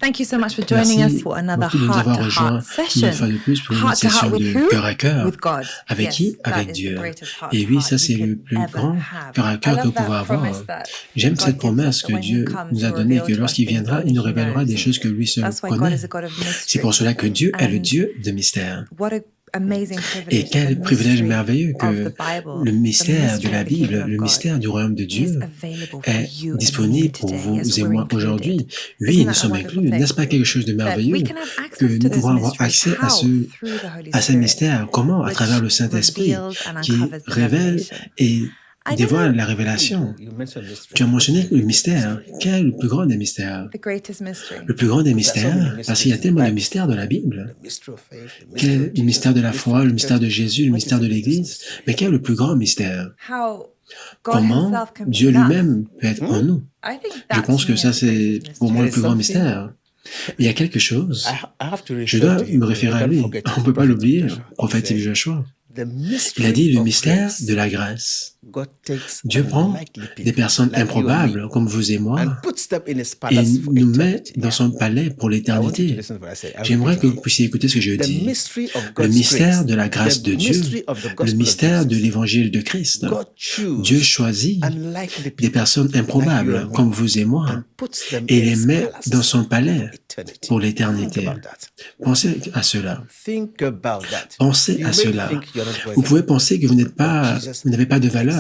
Thank you so much for Merci joining us for another beaucoup de nous avoir rejoints heart-to-heart une session. fois de plus pour une Heart to session heart with de who? cœur à cœur. With God. Avec Yes, qui? that Avec is the Dieu. greatest heart Et to oui, heart ça you c'est le could plus ever grand have. cœur à I cœur que love vous pouvez that promise avoir. that J'aime God cette gives us promesse that que when He Dieu comes, nous a He'll donnée, reveal que to us lorsqu'il things viendra, only il nous He révélera des knows. choses que lui seul That's why God connaît. is a God of C'est pour mystery. cela que Dieu est le And Dieu de mystère. what a amazing Et privilege that quel the privilège mystery merveilleux of que the Bible, le the mystère de mystery la of the kingdom Bible, of le God mystère du royaume de is Dieu available for est you and me disponible pour today as vous et we're moi included. aujourd'hui. Oui, Isn't nous that a sommes wonderful inclus. N'est-ce thing? pas quelque chose de That we merveilleux can have que access to nous those pouvons avoir mysteries. accès à How? Through the Holy ces Spirit, mystères? Comment? À travers le which Saint-Esprit reveals and qui uncovers the révèle revelation. et I don't dévoile know la révélation. You mentioned mystery. Tu as mentionné What's the le greatest mystère. mystery? Quel est le plus grand des mystères? the greatest mystery. Le plus grand des Because there are so many mystères, parce qu'il y a mysteries in the tellement de Bible. mystères dans la Bible. The mystery of faith, the mystery Quel of est le Jesus, mystère de the la mystery foi, of le the mystère de church. Jésus, le What is mystère the de greatest l'Église? mystery? Mais quel est le plus grand mystère? How God Comment Himself can be Dieu in us. lui-même peut être en nous? I think Je that pense to que me ça, is the c'est greatest pour mystery. moi le There plus is grand something- mystère. Il y a quelque chose. I have to Je refer dois to him. me référer à Don't lui. forget On ne peut pas Prophet l'oublier. Joshua. He Prophète said, Joshua. The Il a dit mystery le of mystère grace. de la grâce. God takes Dieu prend unlikely people des personnes like you and improbables me comme vous et and moi puts them in his et palace for nous met eternity. dans son palais pour I want you to l'éternité. listen to what I said. I'll J'aimerais repeat que it vous puissiez écouter ce que je again. The dis. mystery of Le God's mystère grace, de la grâce the de Dieu, mystery of the le gospel of mystère de Jesus. l'évangile de Christ. God chooses Dieu choisit unlikely people des personnes like you improbables and me comme vous et moi and puts them et in les his met palace dans son palais for eternity. pour Think l'éternité. about that. Pensez à cela. Think about that. Pensez You à may cela. think you're not Vous worthy. pouvez penser que vous n'avez pas de valeur,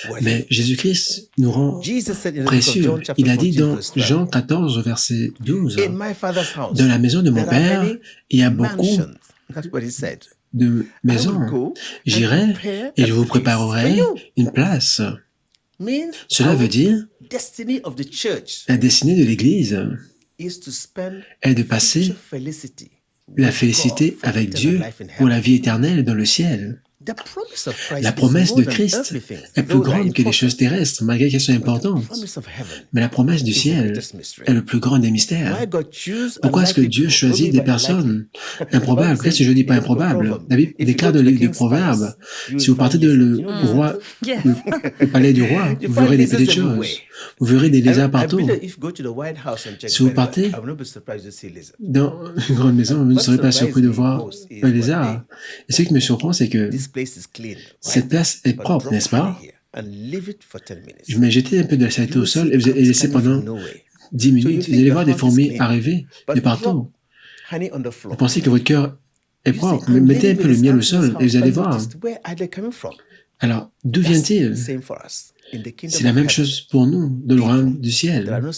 worthy. mais Jésus-Christ nous rend Jesus said in the book of précieux. John, chapter Il a dit 14, dans verse 12, Jean 14, verset 12, In my father's house, dans la maison de mon there are Père, many il y a beaucoup mansions. That's what he said. de I will maisons. go and J'irai prepare et a je vous place préparerai for you. une place. Means Cela our veut dire destiny of the church la destinée de l'Église is to spend est de passer future felicity la with félicité God for avec eternal Dieu life in pour la heaven. vie éternelle dans le ciel. The promise of Christ La is promesse more de than Christ earthly things, est plus though they are grande que les important. choses terrestres, malgré qu'elles sont But the importantes. promise of heaven Mais la promesse du is the ciel greatest mystery. est le plus grand des mystères. Why God choose Pourquoi est-ce que unlikely Dieu people? choisit What do des you mean by personnes unlikely? improbables? The Bible Qu'est-ce que je dis pas says in the book of improbables? Proverbs, La Bible if you déclare go dans to le the livre de king's palace, Proverbes, you si vous will partez find dans le lizards. roi, Yes. le palais du roi, You vous find verrez des lizards petites everywhere. choses. Vous verrez des lézards I partout. believe if you go to the White House and check Si vous very well, partez I will not be surprised to see lizards. dans une grande maison, vous ne What serez pas surpris de surprised me voir most is un one lézard. day, Et ce qui me surprend, c'est que this place is clean, cette right? place est But propre, drop n'est-ce pas? honey here and leave it for 10 minutes. Je vais jeter un peu de saleté You au will sol see et vous allez ants laisser coming from pendant nowhere. 10 So minutes. you Vous think allez your voir des heart is fourmis clean, arriver but de partout. drop honey on the floor. Vous pensez que votre cœur est You propre, say, mais I'm mettez un living peu with le this miel au ant in sol this et house. vous allez I voir. noticed, where are they coming from? Alors, d'où That's the vient-il? same for us. In the kingdom C'est la of même heaven, chose pour nous, dans le royaume du that are ciel. not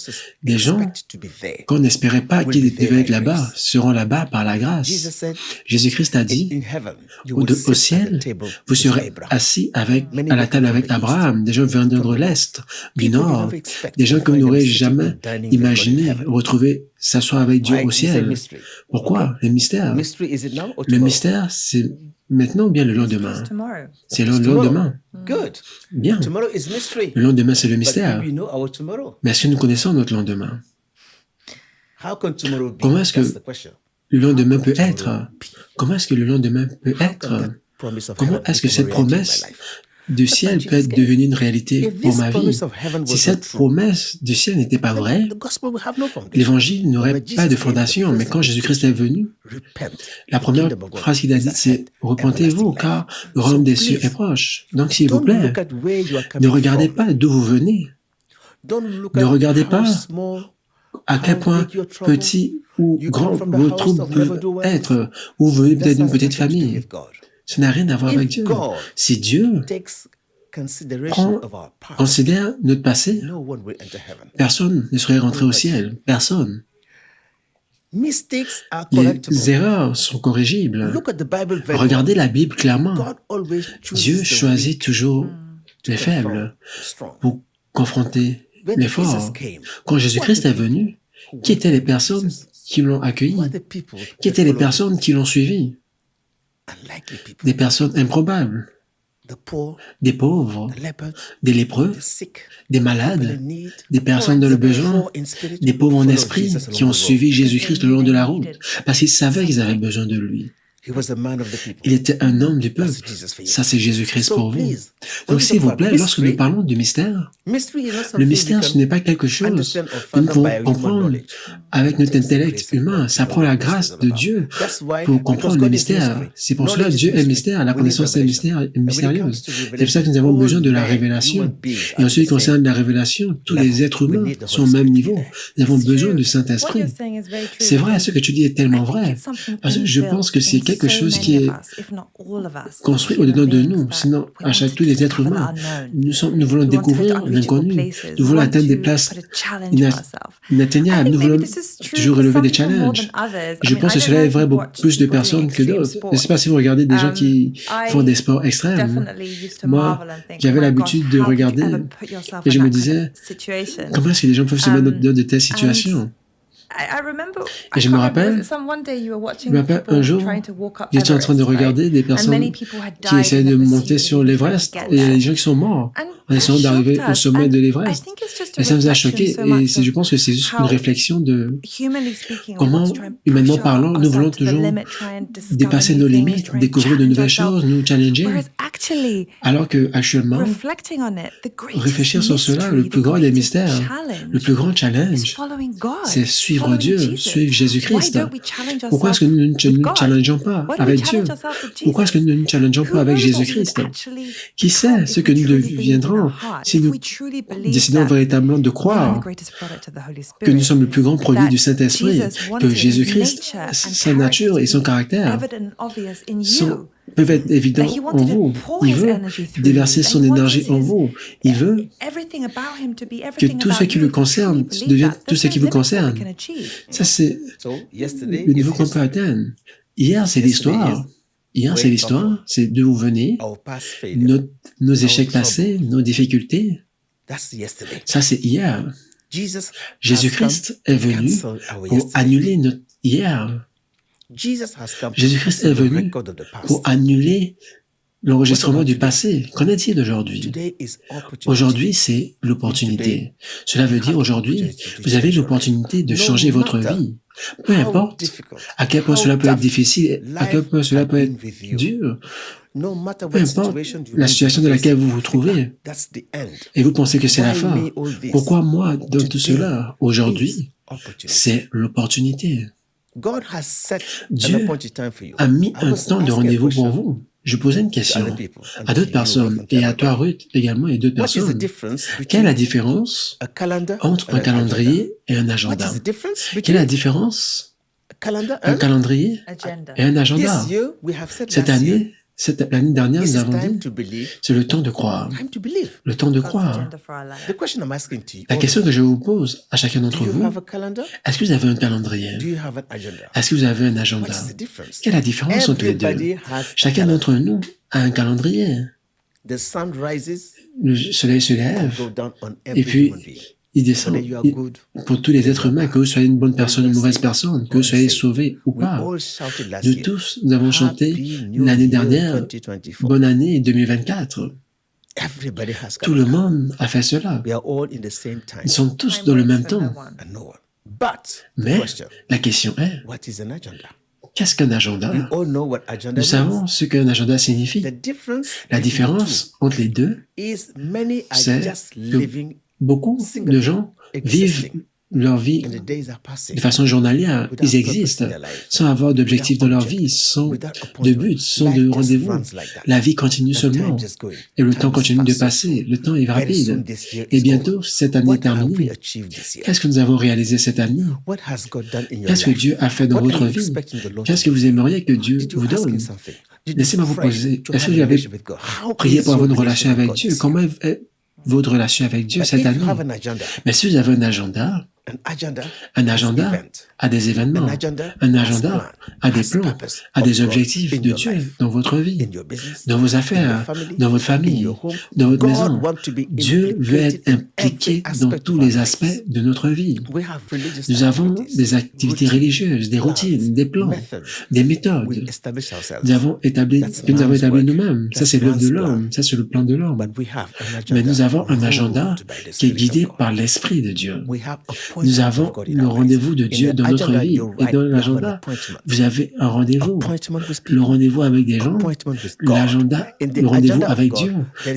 Des gens expected to be there. qu'on n'espérait pas will qu'ils be there devaient être by là-bas grace. seront là-bas par la Jesus grâce. said, Jésus-Christ a in dit, heaven, you au, will au sit at the ciel, table vous with serez Abraham. assis Many à la will table come avec from the east, Abraham. Des gens viendront from de the l'Est, du People you Nord, never expect des to gens que vous find them n'aurez sitting jamais and dining with God in imaginé heaven. retrouver s'asseoir avec Dieu Why? au He said ciel. mystery. Pourquoi? Okay. Les mystères. Mystery, is it now or Le tomorrow? mystère, c'est maintenant ou bien le lendemain? It's tomorrow. C'est le It's tomorrow. lendemain. Good. Bien. Tomorrow is mystery. Le lendemain, c'est le But mystère. do we know our tomorrow? Mais est-ce que nous connaissons notre lendemain? How can tomorrow be? Comment est-ce que That's the question. le lendemain peut être? Comment est-ce que le lendemain peut How can être? that promise of Comment heaven est-ce que become a cette reality in my promesse life? du ciel peut être devenue une réalité If pour this ma vie? promise of heaven Si was cette not true, promesse du ciel n'était pas vraie, the gospel will have no foundation. l'évangile n'aurait But pas de Jesus fondation. gave the Mais first quand Jésus-Christ est venu, Repent. la première Kingdom of God phrase qu'il a is dite, at c'est hand. « Repentez-vous, Everlasting car life. le royaume So des cieux please, est proche. » Donc, s'il vous Don't plaît, look at where you are ne coming regardez from. pas d'où vous venez. Don't look Ne at regardez how pas small, à quel how point big your trouble. petit ou You grand come from the vos house troubles of peuvent never-do-well. être, ou vous venez That peut-être d'une has petite nothing to do famille. with God. Ça n'a rien à voir avec If Dieu. God Si Dieu takes consideration of our past, considère notre passé, no one will enter heaven. personne ne serait rentré au ciel. Personne. Mistakes are correctable. Les erreurs sont corrigibles. Look at the Bible very Regardez well. la Bible clairement. God always chooses Dieu the choisit weak toujours to les confront faibles the strong. pour confronter When les Jesus forts. came, Quand Jésus-Christ est venu, qui étaient les personnes qui l'ont who accueilli? are the people Qui that étaient les followed him? personnes qui l'ont suivi? Unlikely people. Des personnes improbables, The poor, des pauvres, the lepers, des lépreux, the sick, des people in malades, need, des personnes dans le the besoin, poor in spirit, des pauvres en followed esprit Jesus along qui ont the road. suivi Jésus-Christ le long de la route parce qu'ils savaient qu'ils avaient besoin de lui. He was a man of the people. Il était un homme du peuple. That's Jesus for you. Ça, c'est Jésus-Christ pour vous. Please, when Donc, we s'il talk vous about plaît, lorsque nous mystery, parlons du mystère, mystery is not le something mystère, we ce can n'est pas quelque chose understand or que nous fathom pouvons by our human comprendre knowledge. avec notre intellect humain. Ça prend la grâce de Dieu That's why, pour because comprendre le God is mystère. mystery. C'est pour cela Knowledge Dieu is est mystery. mystère, la We need connaissance est revelation. And when it comes mystérieuse. to C'est pour ça que nous avons revelation, besoin de la all révélation. men, human beings Et are en ce qui the same. concerne la révélation, tous les êtres We humains need the sont au Holy même Spirit niveau. to be there. Nous avons It's besoin true. du What Saint-Esprit. you're saying is very true. C'est vrai, ce que tu dis est tellement vrai. Parce que je pense que c'est quelque chose qui est construit au-dedans de nous. Sinon, à chaque tous les êtres humains, nous voulons découvrir l'inconnu. Nous voulons atteindre des places inatteignables. Nous voulons toujours relever des challenges. Je pense que cela est vrai pour plus de personnes que d'autres. Je ne sais pas si vous regardez des gens qui font des sports extrêmes. Moi, j'avais l'habitude de regarder et je me disais, comment est-ce que les gens peuvent se mettre dans de telles situations? Et je me rappelle, un jour, j'étais en train de regarder des personnes qui essaient de monter sur l'Everest et il y a des gens qui sont morts en essayant d'arriver au sommet de l'Everest. Et ça nous a choqués. Et je pense que c'est juste une réflexion de comment, humainement parlant, nous voulons toujours dépasser nos limites, découvrir de nouvelles choses, nous challenger. Alors que actuellement, réfléchir sur cela, le plus grand des mystères, le plus grand challenge, c'est suivre Dieu, suivre Jésus-Christ. Pourquoi est-ce que nous ne nous challengeons pas avec Dieu? Pourquoi est-ce que nous ne nous challengeons pas avec Jésus-Christ? Qui sait ce que nous deviendrons si nous décidons véritablement de croire que nous sommes le plus grand produit du Saint-Esprit, que Jésus-Christ, sa nature et son caractère peuvent être évidents en vous. Il veut déverser son énergie en vous. Il veut que tout ce qui le concerne devienne tout ce qui vous concerne. Ça, c'est le niveau qu'on peut atteindre. Hier, c'est l'histoire. Hier, c'est l'histoire. C'est d'où vous venez, nos échecs passés, nos difficultés. Ça, c'est hier. Jésus-Christ est venu pour annuler notre hier. Jésus-Christ est venu pour annuler l'enregistrement du passé. Qu'en est-il d'aujourd'hui? Aujourd'hui, c'est l'opportunité. Cela veut dire aujourd'hui, vous avez l'opportunité de changer votre vie. Peu importe à quel point cela peut être difficile, à quel point cela peut être dur, peu importe la situation dans laquelle vous vous trouvez, et vous pensez que c'est la fin. Pourquoi moi, dans tout cela, aujourd'hui, c'est l'opportunité. Dieu a mis un temps de rendez-vous pour vous. Je posais une question à d'autres personnes, et à toi, Ruth, également, et d'autres personnes. Quelle est la différence entre un calendrier et un agenda? Quelle est la différence entre un calendrier et un agenda? Cette année, l'année dernière, nous avons dit, c'est le temps de croire. Le temps de croire. La question que je vous pose à chacun d'entre vous, est-ce que vous avez un calendrier? Est-ce que vous avez un agenda? Quelle est la différence entre les deux? Chacun d'entre nous a un calendrier. Le soleil se lève et puis il descend. Pour tous les êtres humains, que vous soyez une bonne personne ou une mauvaise personne, que vous soyez sauvé ou pas. Nous tous, nous avons chanté l'année dernière, bonne année 2024. Tout le monde a fait cela. Ils sont tous dans le même temps. Mais la question est, qu'est-ce qu'un agenda? Nous savons ce qu'un agenda signifie. La différence entre les deux, c'est que beaucoup de gens vivent leur vie de façon journalière. Ils existent sans avoir d'objectif dans leur vie, sans de but, sans de rendez-vous. La vie continue seulement et le temps continue de passer. Le temps est rapide. Et bientôt, cette année est terminée. Qu'est-ce que nous avons réalisé cette année? Qu'est-ce que Dieu a fait dans votre vie? Qu'est-ce que vous aimeriez que Dieu vous donne? Laissez-moi vous poser, est-ce que vous avez prié pour avoir une relation avec Dieu? Comment est votre relation avec Dieu cette année? Mais si vous avez un agenda a des événements, un agenda a des plans, a des objectifs de Dieu dans votre vie, dans vos affaires, dans votre famille, dans votre maison. Dieu veut être impliqué dans tous les aspects de notre vie. Nous avons des activités religieuses, des routines, des plans, des méthodes. Nous avons établi nous-mêmes. Ça, c'est l'œuvre de l'homme. Ça, c'est le plan de l'homme. Mais nous avons un agenda qui est guidé par l'Esprit de Dieu. Nous avons le rendez-vous de Dieu dans notre vie. Et dans l'agenda, vous avez un rendez-vous. Le rendez-vous avec des gens, l'agenda, le rendez-vous avec Dieu.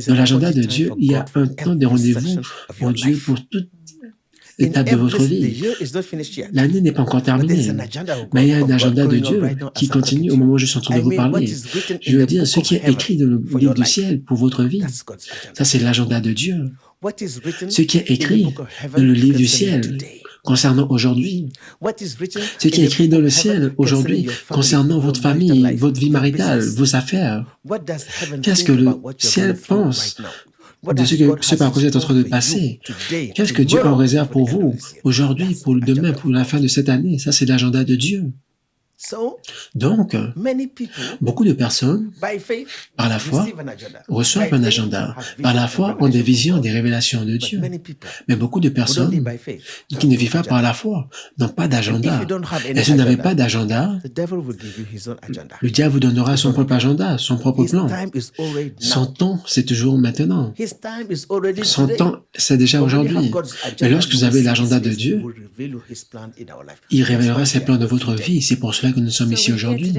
Dans l'agenda de Dieu, il y a un temps de rendez-vous pour Dieu pour toute étape de votre vie. L'année n'est pas encore terminée, mais il y a un agenda de Dieu qui continue au moment où je suis en train de vous parler. Je veux dire, ce qui est écrit dans le livre du ciel pour votre vie, ça c'est l'agenda de Dieu. Ce qui est écrit dans le livre du ciel concernant aujourd'hui, ce qui est écrit dans le ciel aujourd'hui concernant votre famille, votre vie maritale, vos affaires. Qu'est-ce que le ciel pense de ce par quoi vous êtes en train de passer? Qu'est-ce que Dieu en réserve pour vous aujourd'hui, pour le demain, pour la fin de cette année? Ça, c'est l'agenda de Dieu. Donc, beaucoup de personnes, par la foi, reçoivent un agenda. Par la foi, ont des visions, des révélations de Dieu. Mais beaucoup de personnes qui ne vivent pas par la foi n'ont pas d'agenda. Et si vous n'avez pas d'agenda, le diable vous donnera son propre agenda, son propre plan. Son temps, c'est toujours maintenant. Son temps, c'est déjà aujourd'hui. Mais lorsque vous avez l'agenda de Dieu, il révélera ses plans de votre vie. C'est pour cela que nous sommes ici aujourd'hui.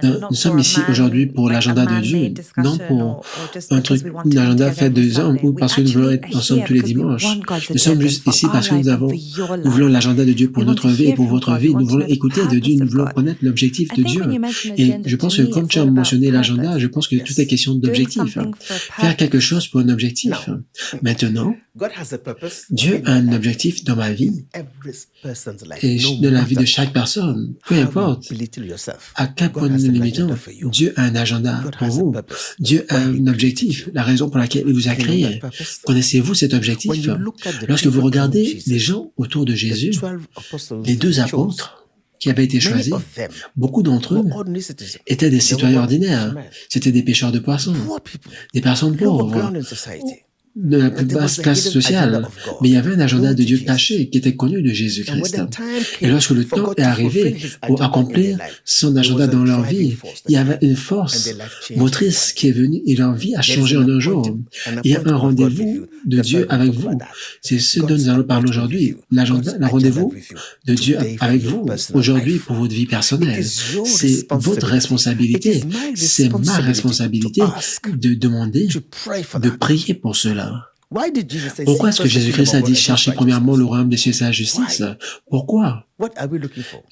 Nous sommes ici aujourd'hui pour l'agenda de Dieu, non pour un agenda fait de hommes ou parce que nous voulons être ensemble tous les dimanches. Nous sommes juste ici parce que nous voulons l'agenda de Dieu pour notre vie et pour votre vie. Nous voulons écouter de Dieu, nous voulons connaître l'objectif de Dieu. Et je pense que comme tu as mentionné l'agenda, je pense que tout est question d'objectif. Faire quelque chose pour un objectif. Maintenant, Dieu a un objectif dans ma vie et dans la vie de chaque personne. Peu importe à quel point nous nous limitons, Dieu a un agenda pour vous. Dieu a un objectif, la raison pour laquelle il vous a créé. Connaissez-vous cet objectif? Lorsque vous regardez les gens autour de Jésus, les 12 apôtres qui avaient été choisis, beaucoup d'entre eux étaient des citoyens ordinaires. C'était des pêcheurs de poissons, des personnes pauvres, de la plus basse classe sociale, mais il y avait un agenda de Dieu caché qui était connu de Jésus-Christ. Et lorsque le temps est arrivé pour accomplir son agenda dans leur vie, il y avait une force motrice qui est venue et leur vie a changé en un jour. Il y a un rendez-vous de Dieu avec vous. C'est ce dont nous allons parler aujourd'hui. L'agenda, le rendez-vous de Dieu avec vous aujourd'hui pour votre vie personnelle. C'est votre responsabilité. C'est ma responsabilité de demander, de prier pour cela. Pourquoi est-ce que Jésus-Christ a dit « Cherchez premièrement le royaume des cieux et sa justice » Pourquoi?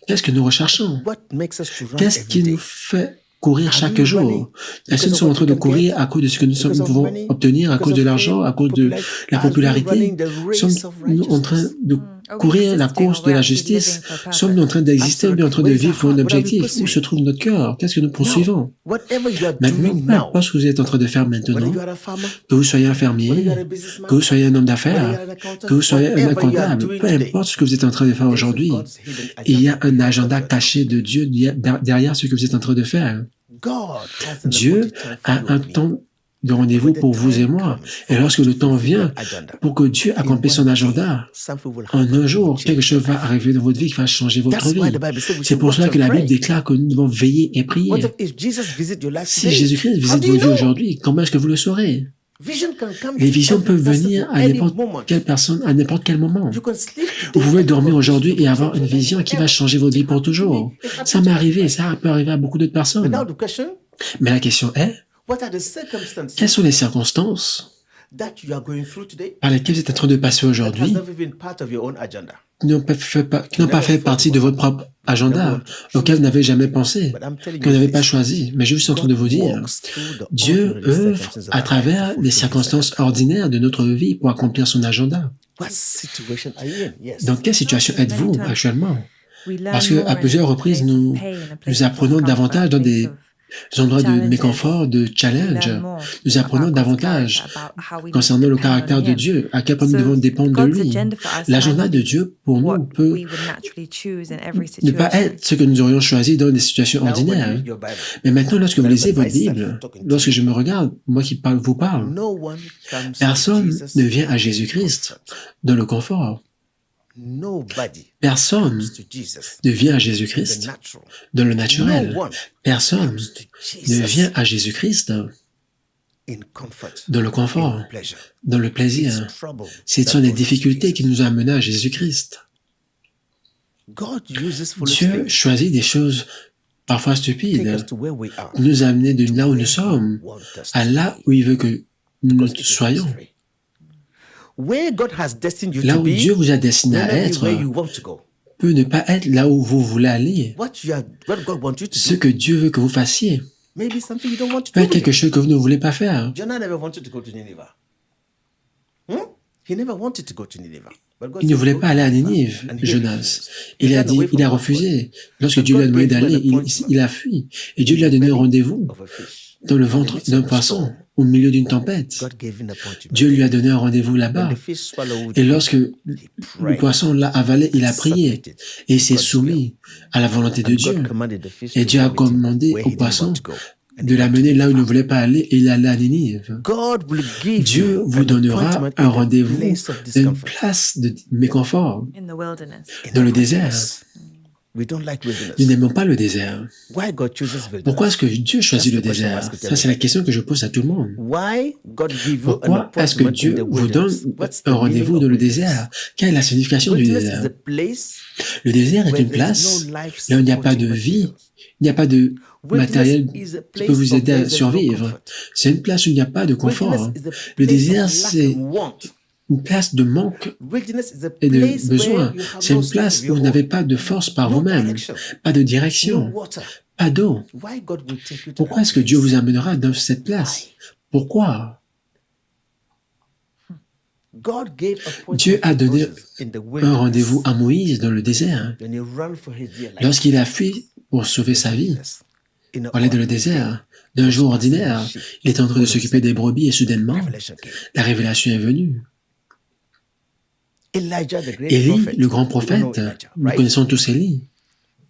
Qu'est-ce que nous recherchons? Qu'est-ce qui nous fait courir chaque jour? Est-ce que nous sommes en train de courir à cause de ce que nous pouvons obtenir, à cause de l'argent, à cause de la popularité? Sommes-nous en train de courir la course de la justice? Sommes-nous en train d'exister ou bien en train de vivre pour un objectif? Où se trouve notre cœur? Qu'est-ce que nous poursuivons? Maintenant, peu importe ce que vous êtes en train de faire maintenant, que vous soyez un fermier, que vous soyez un homme d'affaires, que vous soyez un comptable, peu importe ce que vous êtes en train de faire aujourd'hui, il y a un agenda caché de Dieu derrière ce que vous êtes en train de faire. Dieu a un temps de rendez-vous pour vous et moi. Et lorsque le temps vient pour que Dieu accomplisse son agenda, en un jour, quelque chose va arriver dans votre vie qui va changer votre vie. C'est pour cela que la Bible déclare que nous devons veiller et prier. Si Jésus-Christ visite vos vies aujourd'hui, comment est-ce que vous le saurez? Les visions peuvent venir à n'importe quelle personne, à n'importe quel moment. Vous pouvez dormir aujourd'hui et avoir une vision qui va changer votre vie pour toujours. Ça m'est arrivé, ça peut arriver à beaucoup d'autres personnes. Mais la question est, quelles sont les circonstances par lesquelles vous êtes en train de passer aujourd'hui qui n'ont pas fait partie de votre propre agenda, auquel vous n'avez jamais pensé, que vous n'avez pas choisi. Mais je suis en train de vous dire, Dieu œuvre à travers les circonstances ordinaires de notre vie pour accomplir son agenda. Dans quelle situation êtes-vous actuellement? Parce qu'à plusieurs reprises, nous apprenons davantage dans des endroits de méconfort, de challenge. Nous apprenons davantage concernant le caractère de Dieu, à quel point nous devons dépendre de lui. L'agenda de Dieu, pour nous, peut ne pas être ce que nous aurions choisi dans des situations ordinaires. Mais maintenant, lorsque vous lisez votre Bible, lorsque je me regarde, moi qui vous parle, personne ne vient à Jésus-Christ dans le confort. Personne ne vient à Jésus-Christ dans le naturel. Personne ne vient à Jésus-Christ in comfort, dans le confort, in pleasure. dans le It's plaisir. trouble Ce that sont les brought us to difficultés qui Jesus. nous ont amenés à Jésus-Christ. God uses foolish Dieu things choisit des choses parfois to take stupides us to where we are, pour nous amener de là où where nous He sommes wants us à to là be. où il veut que nous Because it is soyons. history. Where God has destined you Là to où be Dieu vous a destiné may à not be être where you want to go. peut ne pas être là où vous voulez aller. What God wants you to Ce do que Dieu veut que vous fassiez maybe something you don't want to peut do. être quelque chose que vous ne voulez pas faire. Jonah never wanted to go to Nineveh. He never wanted to go to Nineveh. But God Il ne said, voulait "Go pas to aller à Nineveh." Ninive, And he Jonas. refused. Il He a ran away dit, il a from God's refusé. word. Lorsque But Dieu lui a God demandé gave him an d'aller, appointment il a fui. Et Dieu lui a donné un rendez-vous of a fish. dans le In the ventre midst d'un of a poisson, storm, au milieu d'une tempête. God gave him an appointment. Dieu lui a donné un rendez-vous When là-bas. the fish swallowed Et him, lorsque le prayed poisson l'a avalé, il a prié submitted et il to s'est God's will. soumis à la volonté de And Dieu. God commanded the fish Et to Dieu a go with him commandé where au he didn't poisson want to go. And he de went to l'amener là où il ne Nineveh. voulait pas aller et il allait à Ninive. God will give Dieu you vous an donnera appointment un in the rendez-vous place of d'une discomfort. place de méconfort in the wilderness. In dans the le désert. wilderness. We don't like Nous wilderness. n'aimons pas le désert. Why God chooses wilderness? Pourquoi est-ce que Dieu choisit That's le the question I'm désert? asking Ça, c'est la question que je pose à tout le monde. Why God give you an Pourquoi est-ce que appointment in Dieu the vous donne wilderness? What's the un meaning rendez-vous of dans le wilderness? désert? Quelle est la signification du Wilderness is désert? a place Le désert est where une there is place no life là où il n'y a pas de supporting vie, materials. il n'y a pas de matériel Wilderness is a qui place peut vous of aider where à there is no survivre. comfort. C'est une place où il n'y a pas de confort. Wilderness is a Le place désert, of lack c'est and want. une place de manque Wilderness is a et de place besoin. where you have C'est no une strength place of où your vous own. n'avez pas de force par No vous-même, direction. pas de No direction, water. pas d'eau. Why God will take you to Pourquoi that est-ce que Dieu place? vous amènera dans cette place? Pourquoi? God gave appointment Dieu a to donné Moses in the un wilderness. rendez-vous à Moïse dans le désert. When he ran for his dear life. Lorsqu'il a fui pour sauver sa vie, In a on est dans le ordinary désert. D'un jour ordinaire, il est en train de s'occuper des brebis et soudainement, revelation came. la révélation est venue. Elijah, the great Élie, prophet. le grand We prophète, know Elijah, nous right? connaissons tous Élie.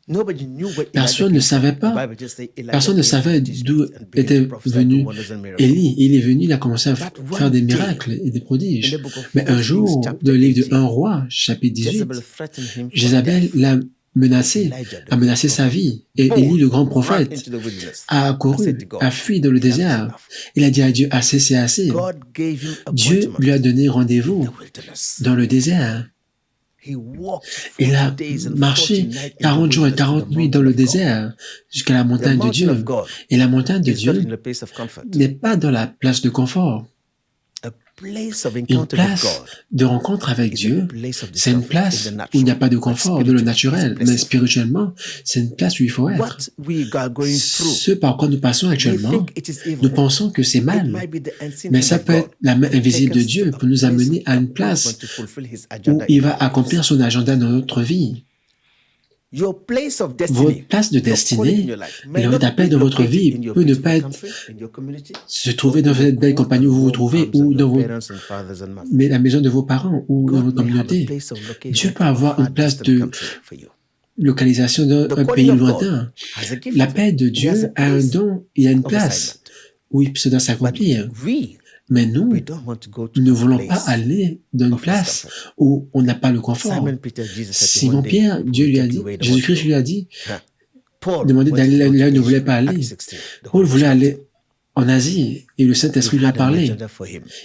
Nobody knew where Personne Elijah ne came savait from. pas, The Bible just say Elijah personne ne came savait from the d'où Spirit and began était to prophesy, venu do wonders and miracles. Élie. Il est venu, il a commencé à But faire one des day, miracles et des prodiges. in the book of Mais un 1 jour, Kings, dans chapter le livre de 18, 1 roi, chapitre 18, Jezebel threatened him for Jézabel death. l'a menacé, Elijah, the a menacé great sa prophet, vie. Et bold, Élie, le grand ran prophète, into the wilderness. a couru, a fui dans le désert. Il a dit à Dieu, assez, c'est assez. God gave him Dieu appointment lui a donné in rendez-vous the wilderness. dans le désert. He walked Il 40 a days and 40 marché nights in the 40 jours et wilderness to 40 the nuits dans le mountain of God. désert jusqu'à la The montagne de mountain Dieu. of God Et la montagne de is not Dieu in a place of comfort. n'est pas dans la place de confort. A place of Une encounter with place God de rencontre avec is a Dieu, place of c'est une discomfort place in the où natural. il n'y a pas de But confort dans le spiritually, naturel, it's mais blessed. spirituellement, c'est une place où il faut être. What we are going through, Ce par quoi nous passons we actuellement, think it is nous evil. pensons que c'est It mal, might be the unseen mais hand ça of peut God être la main to take invisible de us Dieu to a pour nous place amener à une of place appointment to fulfill His où agenda il in va our lives. accomplir son agenda dans notre vie. Your place of Votre destiny, place de your calling in destinée, your life, may et not votre appel be dans votre located vie in your peut ne beautiful pas être country, in your community, se trouver dans cette belle compagnie où vous vous trouvez ou dans votre, mais la maison de vos parents ou dans votre communauté. Dieu peut avoir une place de localisation d'un pays lointain. L'appel de Dieu a un don, il y a une place où ça doit s'accomplir. Mais nous, nous ne voulons pas aller dans une place où on n'a pas le confort. Simon-Pierre, Dieu lui a dit, Jésus-Christ lui a dit, demandez d'aller là où il ne voulait pas aller. Paul voulait aller en Asie et le Saint-Esprit lui a parlé.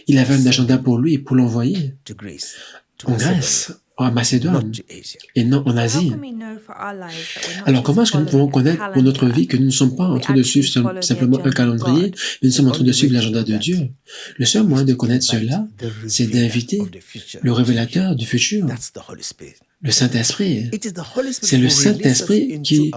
Il avait un agenda pour lui, pour l'envoyer en Grèce, en Macédoine, et non en Asie. Alors comment est-ce que nous pouvons connaître pour notre vie que nous ne sommes pas en train de suivre simplement un calendrier, mais nous sommes en train de suivre l'agenda de Dieu? Le seul moyen de connaître cela, c'est d'inviter le révélateur du futur, le Saint-Esprit. C'est le Saint-Esprit qui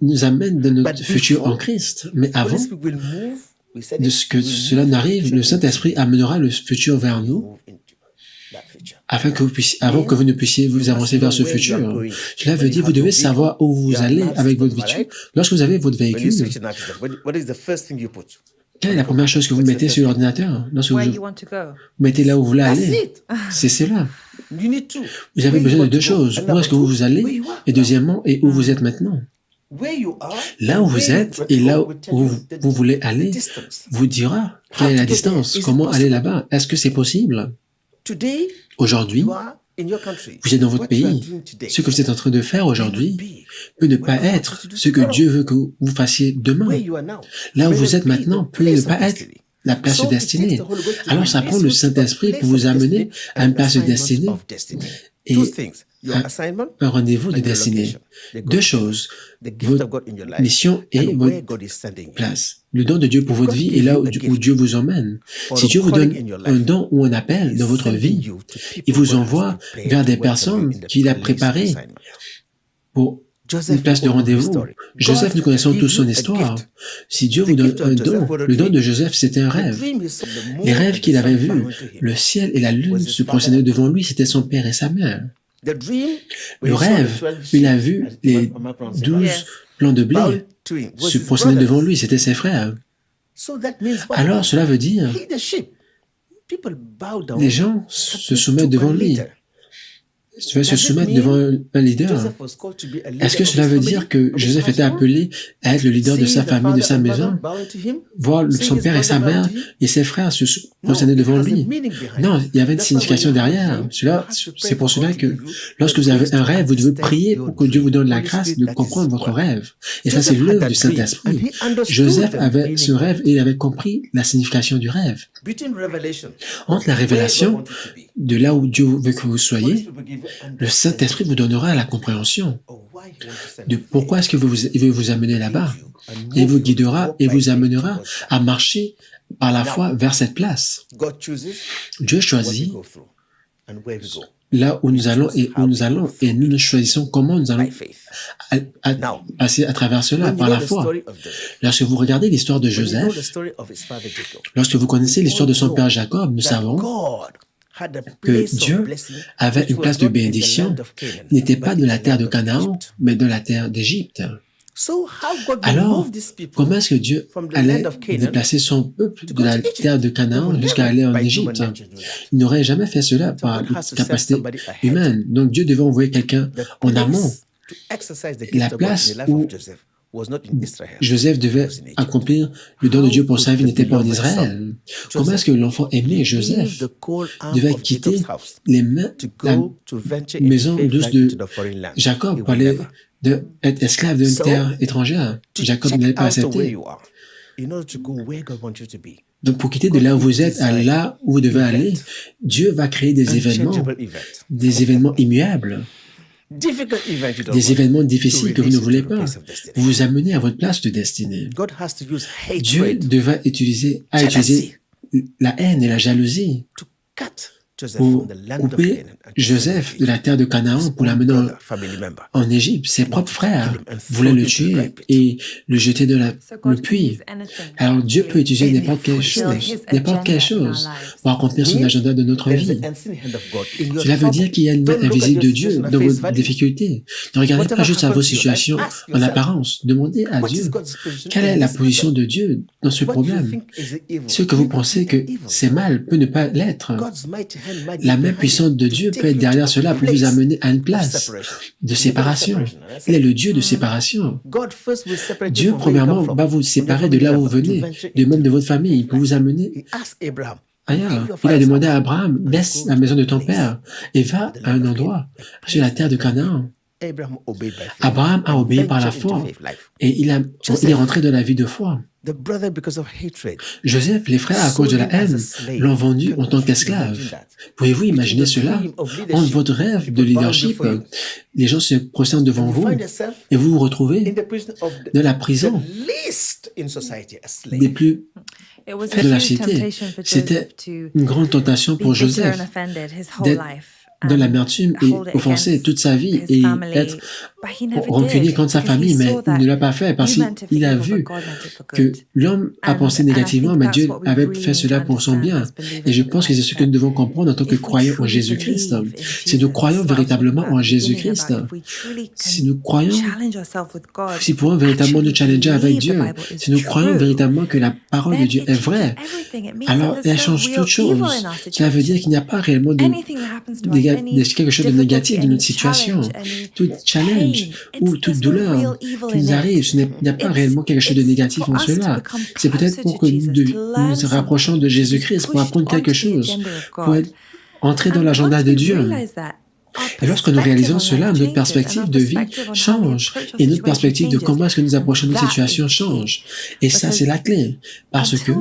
nous amène dans notre futur en Christ. Mais avant de ce que cela n'arrive, le Saint-Esprit amènera le futur vers nous afin que vous puissiez, avant que vous ne puissiez vous avancer vers ce futur. Cela veut dire que vous devez savoir où vous allez avec votre voiture. Lorsque vous avez votre véhicule, quelle est la première chose que vous mettez sur l'ordinateur? Lorsque vous mettez là où vous voulez aller, c'est cela. Vous avez besoin de deux choses. Où est-ce que vous allez? Et deuxièmement, et où vous êtes maintenant? Là où vous êtes et là où vous voulez aller vous dira quelle est la distance, comment aller là-bas. Est-ce que c'est possible? Aujourd'hui, Vous êtes dans votre pays. Ce que vous êtes en train de faire aujourd'hui peut ne pas être ce que Dieu veut que vous fassiez demain. Là où vous êtes maintenant peut ne pas être la place destinée. Alors ça prend le Saint-Esprit pour vous amener à une place destinée et un rendez-vous de destinée. Deux choses, votre mission et votre place. Le don de Dieu pour votre vie est là où Dieu vous emmène. Si Dieu vous donne un don ou un appel dans votre vie, il vous envoie vers des personnes qu'il a préparées pour une place de rendez-vous. Joseph, nous connaissons tous son histoire. Si Dieu vous donne un don, le don de Joseph, c'était un rêve. Les rêves qu'il avait vus, le ciel et la lune se prosternaient devant lui, c'était son père et sa mère. Le rêve, il a vu les 12 plants de blé se prosterner devant lui, c'était ses frères. Alors, cela veut dire, les gens se soumettent devant lui. Se soumettre devant un leader. Est-ce que cela veut dire que Joseph était appelé à être le leader de sa famille, de sa maison, voir son père et sa mère et ses frères se prosterner devant lui? Non, il y avait une signification derrière. C'est pour cela que lorsque vous avez un rêve, vous devez prier pour que Dieu vous donne la grâce de comprendre votre rêve. Et ça, c'est l'œuvre du Saint-Esprit. Joseph avait ce rêve et il avait compris la signification du rêve. Entre la révélation de là où Dieu veut que vous soyez, le Saint-Esprit vous donnera la compréhension de pourquoi est-ce qu'il veut vous amener là-bas. Et vous guidera et vous amènera à marcher par la foi vers cette place. Dieu choisit là où nous allons et nous nous choisissons comment nous allons passer à travers cela, par la foi. Lorsque vous regardez l'histoire de Joseph, lorsque vous connaissez l'histoire de son père Jacob, nous savons que Dieu avait une place de bénédiction, n'était pas de la terre de Canaan, mais de la terre d'Égypte. Alors, comment est-ce que Dieu allait déplacer son peuple de la terre de Canaan jusqu'à aller en Égypte? Il n'aurait jamais fait cela par capacité humaine. Donc Dieu devait envoyer quelqu'un en amont. La place où Joseph devait accomplir le don de Dieu pour sa vie n'était pas en Israël. Comment est-ce que l'enfant aimé, Joseph, devait quitter la maison douce de Jacob pour aller être esclave d'une terre étrangère? Jacob n'avait pas accepté. Donc, pour quitter de là où vous êtes à là où vous devez aller, Dieu va créer des événements immuables. Des événements difficiles que vous ne voulez pas. Vous vous amenez à votre place de destinée. Dieu devait utiliser la haine et la jalousie pour couper Joseph de la terre de Canaan pour l'amener en Égypte. Ses propres frères voulaient le tuer et le jeter dans le puits. Alors Dieu peut utiliser n'importe quelle chose pour accomplir son agenda de notre vie. Cela veut dire qu'il y a une main invisible de Dieu dans vos difficultés. Ne regardez pas juste à vos situations en apparence. Demandez à Dieu quelle est la position de Dieu dans ce problème. Ce que vous pensez que c'est mal peut ne pas l'être. La main puissante de Dieu peut être derrière cela pour vous amener à une place de séparation. Il est le Dieu de séparation. Dieu, premièrement, va vous séparer de là où vous venez, de même de votre famille, pour vous amener ailleurs. Il a demandé à Abraham, laisse la maison de ton père et va à un endroit sur la terre de Canaan. Abraham a obéi par la foi et il est rentré dans la vie de foi. Joseph, les frères, à cause de la haine, l'ont vendu en tant qu'esclave. Pouvez-vous imaginer cela? Entre votre rêve de leadership, les gens se prosternent devant vous et vous vous retrouvez dans la prison des plus faibles de la cité. C'était une grande tentation pour Joseph d'être dans l'amertume et offenser toute sa vie et être rancunier contre sa famille, mais il ne l'a pas fait parce qu'il a vu que l'homme a pensé négativement, mais Dieu avait fait cela pour son bien. Et je pense que c'est ce que nous devons comprendre en tant que croyants en Jésus-Christ. Si nous croyons véritablement en Jésus-Christ, si nous croyons, si nous pouvons véritablement nous challenger avec Dieu, si nous croyons véritablement que la parole de Dieu est vraie, alors elle change toute chose. Cela veut dire qu'il n'y a pas réellement quelque chose de négatif de notre situation. Tout challenge ou toute douleur qui nous arrive, il n'y a pas réellement quelque chose de négatif en cela. C'est peut-être pour que nous nous rapprochons de Jésus-Christ, pour apprendre quelque chose, pour entrer dans l'agenda de Dieu. Et lorsque nous réalisons cela, notre perspective de vie change et notre perspective de comment est-ce que nous approchons nos situations change. Et ça, c'est la clé. Parce que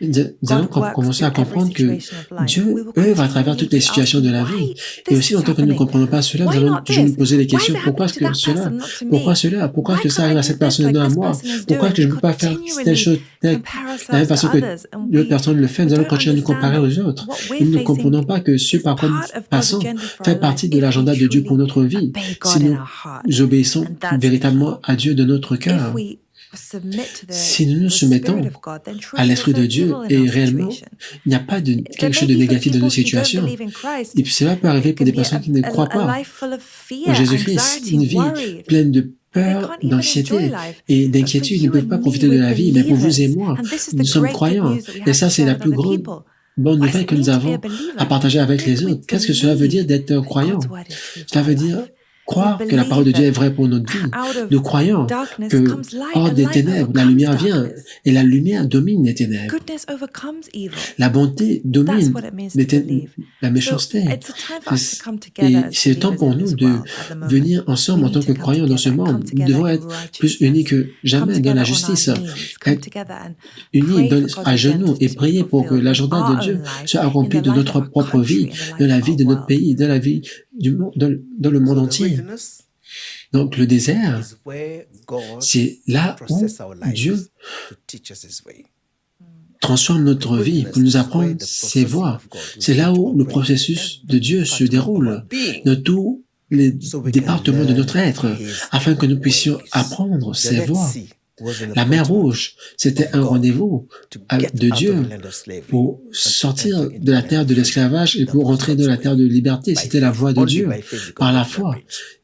nous allons commencer à comprendre que Dieu œuvre à travers toutes les situations de la vie. Et aussi, en tant que nous ne comprenons pas cela, nous allons toujours nous poser des questions. Pourquoi est-ce que cela? Pourquoi cela? Pourquoi est-ce que ça arrive à cette personne et non à moi? Pourquoi est-ce que je ne peux pas faire telle chose, la même façon que l'autre personne le fait? Nous allons continuer à nous comparer aux autres. Et nous ne comprenons pas que ce par quoi nous passons fait partie de l'agenda de Dieu pour notre vie. Si nous obéissons véritablement à Dieu de notre cœur, si nous nous soumettons à l'Esprit de Dieu et réellement, il n'y a pas quelque chose de négatif dans nos situations. Et puis cela peut arriver pour des personnes qui ne croient pas en Jésus-Christ, une vie pleine de peur, d'anxiété et d'inquiétude. Ils ne peuvent pas profiter de la vie, mais pour vous et moi, nous sommes croyants. Et ça, c'est la plus grande bonne nouvelle que nous avons à partager avec les autres. Qu'est-ce que cela veut dire d'être un croyant? Cela veut dire croire que la parole de Dieu est vraie pour notre vie. Nous croyons que hors des ténèbres, la lumière vient et la lumière domine les ténèbres. La bonté domine la méchanceté. Et c'est le temps pour nous de venir ensemble en tant que croyants dans ce monde. Nous devons être plus unis que jamais dans la justice. Être unis à genoux et prier pour que l'agenda de Dieu soit accompli de notre propre vie, de la vie de notre pays, de la vie du monde, dans le monde entier. Donc le désert, c'est là où Dieu transforme notre vie pour nous apprendre ses voies. C'est là où le processus de Dieu se déroule dans tous les départements de notre être, afin que nous puissions apprendre ses voies. La mer Rouge, c'était un rendez-vous de Dieu pour sortir de la terre de l'esclavage et pour rentrer dans la terre de liberté. C'était la voie de Dieu, par la foi.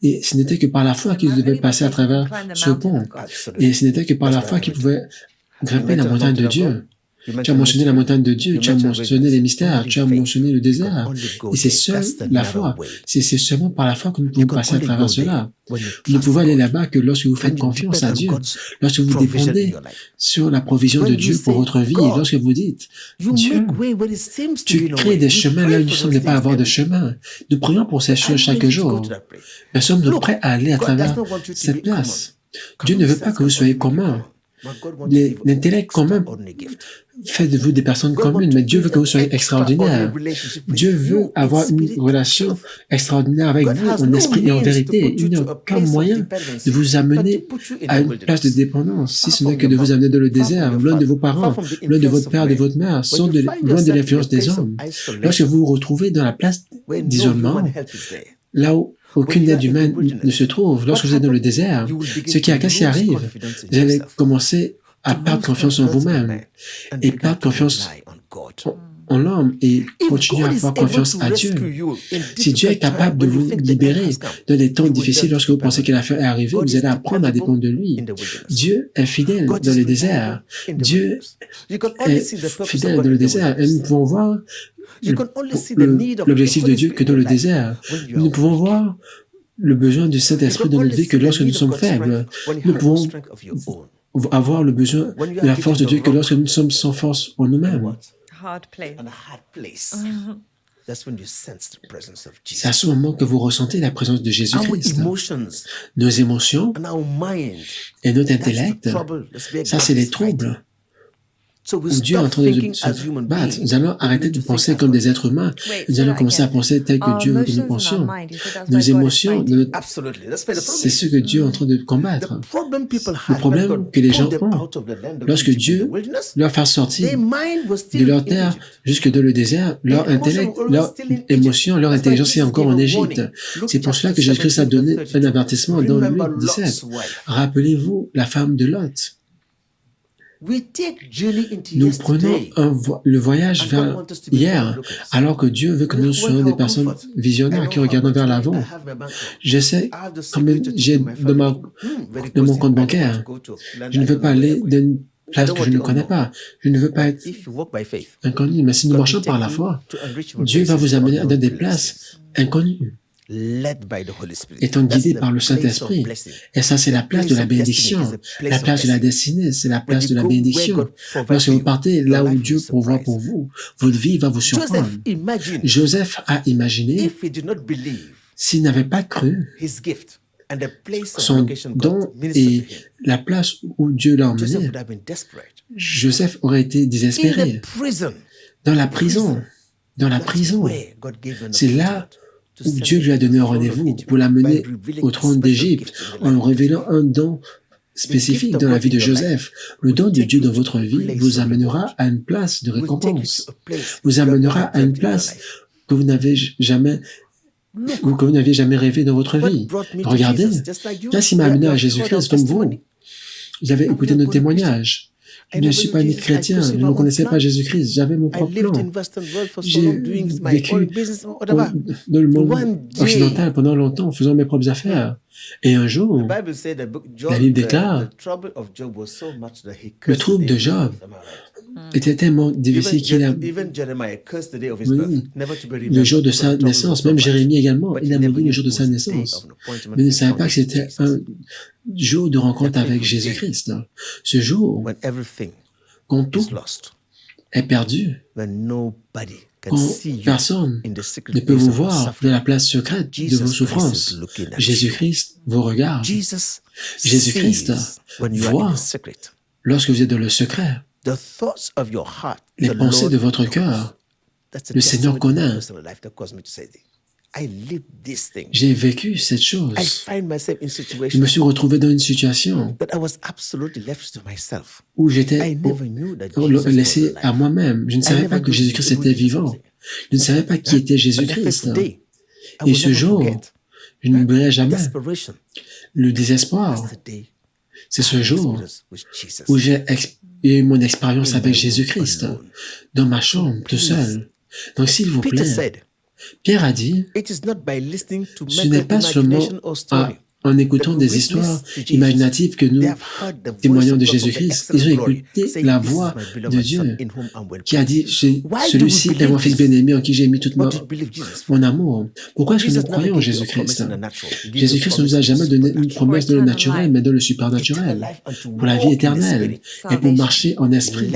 Et ce n'était que par la foi qu'ils devaient passer à travers ce pont. Et ce n'était que par la foi qu'ils pouvaient grimper la montagne de Dieu. Tu as mentionné la montagne de Dieu, tu as mentionné les mystères, tu as mentionné le désert. Et c'est seul la foi. C'est seulement par la foi que nous pouvons passer à travers cela. Nous ne pouvons aller là-bas que lorsque vous faites confiance à Dieu, lorsque vous dépendez sur la provision de Dieu pour votre vie, et lorsque vous dites, Dieu, tu crées des chemins là où il ne semble pas avoir de chemin. Nous prions pour ces choses chaque jour. Mais sommes-nous prêts à aller à travers cette place? Dieu ne veut pas que vous soyez communs. L'intellect commun fait de vous des personnes communes, mais Dieu veut que vous soyez extraordinaires. Dieu veut avoir une relation extraordinaire avec vous, en esprit et en vérité. Il n'y a aucun moyen de vous amener à une place de dépendance, si ce n'est que de vous amener dans le désert, loin de vos parents, loin de votre père, de votre mère, loin de l'influence des hommes. Lorsque vous vous retrouvez dans la place d'isolement, là où aucune aide humaine ne se trouve, lorsque vous êtes dans le désert, qu'est-ce qui arrive? Vous allez commencer à perdre confiance en vous-même et perdre confiance en l'homme et continuer à avoir confiance à Dieu. Si Dieu est capable de vous libérer dans des temps difficiles lorsque vous pensez que l'affaire est arrivée, vous allez apprendre à dépendre de lui. Dieu est fidèle dans le désert. Dieu est fidèle dans le désert. Et nous pouvons voir l'objectif de Dieu que dans le désert. Nous pouvons voir le besoin du Saint-Esprit dans notre vie que lorsque nous sommes faibles. Nous pouvons avoir le besoin de la force de Dieu que lorsque nous sommes sans force en nous-mêmes. C'est à ce moment que vous ressentez la présence de Jésus-Christ. Nos émotions et notre intellect, ça c'est les troubles. Où Dieu est en train de se battre. Nous allons arrêter de penser comme des êtres humains. Nous allons commencer à penser tel que Dieu que nous pensions. Nos émotions, c'est ce que Dieu est en train de combattre. Le problème que les gens ont, lorsque Dieu leur fait sortir de leur terre jusque dans le désert, leur intellect, leur émotion, leur intelligence est encore en Égypte. C'est pour cela que Jésus-Christ a donné un avertissement dans Luc 17. Rappelez-vous la femme de Lot. Nous prenons le voyage vers hier, alors que Dieu veut que nous soyons des personnes visionnaires qui regardons vers l'avant. Je sais combien j'ai dans mon compte bancaire. Je ne veux pas aller dans une place que je ne connais pas. Je ne veux pas être inconnu, mais si nous marchons par la foi, Dieu va vous amener dans des places inconnues. led by the Holy Spirit. étant That's guidés the par le place of Saint-Esprit. blessing. Et ça, c'est la The place de place la of destiny bénédiction. is a place La of place de la blessing. destinée, c'est la When place you de la go where bénédiction. God provides Lorsque for vous you, partez your là où life will Dieu be pourvoit surprised. pour vous, votre vie va vous surprendre. Joseph, imagine Joseph a imaginé, if he did not believe s'il n'avait pas cru, his gift and the place of son location don God ministered et to him, la place où Dieu l'a Joseph emmené, would have been desperate. Joseph aurait été In désespéré. the prison, Dans la prison, dans la that's prison, where God gave an c'est là appointment to où send Dieu him lui a to the donné un throne of rendez-vous Egypt pour l'amener by revealing au trône special d'Égypte gifts in the en lui life of révélant un don spécifique dans la vie de Joseph. Le don de Dieu dans votre vie vous amènera à une place de récompense, vous amènera à une place que vous n'avez jamais que vous n'aviez jamais rêvé dans votre vie. Regardez, qu'est-ce qui m'a amené à Jésus-Christ comme vous? Vous avez écouté nos témoignages. Je ne suis pas né chrétien, je ne connaissais pas Jésus-Christ, j'avais mon propre plan. J'ai vécu dans le monde occidental pendant longtemps en faisant mes propres affaires. Et un jour, la Bible déclare, le trouble de Job était tellement difficile qu'il a... Oui, le jour de sa naissance, même Jérémie également, il a mouru le jour de sa naissance. Mais il ne savait pas que c'était un jour de rencontre avec Jésus-Christ. Ce jour, quand tout est perdu, quand personne ne peut vous voir de la place secrète de vos souffrances, Jésus-Christ vous regarde. Jésus-Christ voit lorsque vous êtes dans le secret. Les pensées de votre cœur, le Seigneur connaît. J'ai vécu cette chose. Je me suis retrouvé dans une situation où j'étais laissé à moi-même. Je ne savais pas que Jésus-Christ était vivant. Je ne savais pas qui était Jésus-Christ. Et ce jour, je n'oublierai jamais le désespoir. C'est ce jour où j'ai eu mon expérience avec Jésus-Christ, dans ma chambre, tout seul. Donc, s'il vous plaît, Pierre a dit, ce n'est pas seulement en écoutant des histoires imaginatives que nous témoignons de Jésus-Christ. Ils ont écouté la voix de Dieu qui a dit, celui-ci est mon fils bien-aimé en qui j'ai mis toute mon amour. Pourquoi est-ce que nous croyons en Jésus-Christ? Jésus-Christ ne nous a jamais donné une promesse dans le naturel, mais dans le supernaturel, pour la vie éternelle et pour marcher en esprit,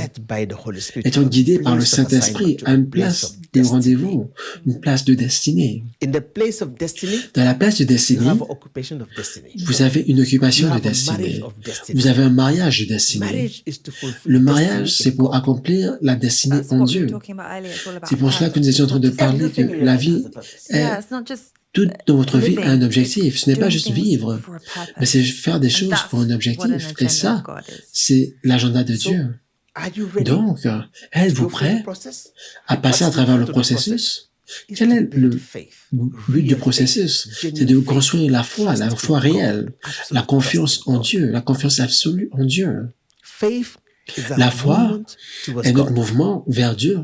étant guidé par le Saint-Esprit à une place de rendez-vous, une place de destinée. Dans la place de destinée, vous avez une occupation de destinée. Vous avez un mariage de destinée. Le mariage, c'est pour accomplir la destinée en Dieu. C'est pour cela que nous étions en train de parler que la vie est... Tout dans votre vie a un objectif. Ce n'est pas juste vivre, mais c'est faire des choses pour un objectif. Et ça, c'est l'agenda de Dieu. Donc, êtes-vous prêt à passer à travers le processus? Quel est le but du processus? C'est de construire la foi réelle, la confiance en Dieu, la confiance absolue en Dieu. La foi est notre mouvement vers Dieu.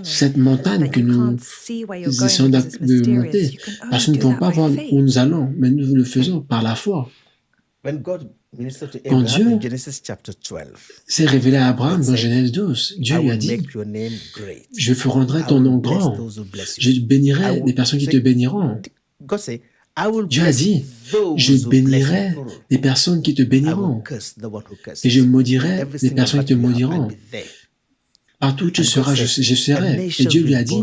Cette montagne que nous essayons de monter, parce que nous ne pouvons pas voir où nous allons, mais nous le faisons par la foi. Quand Dieu s'est révélé à Abraham dans Genèse 12, Dieu lui a dit, « Je rendrai ton nom grand, je bénirai les personnes qui te béniront. » Dieu a dit, « Je bénirai les personnes qui te béniront, et je maudirai les personnes qui te maudiront. Partout où tu seras, je serai. » Et Dieu lui a dit,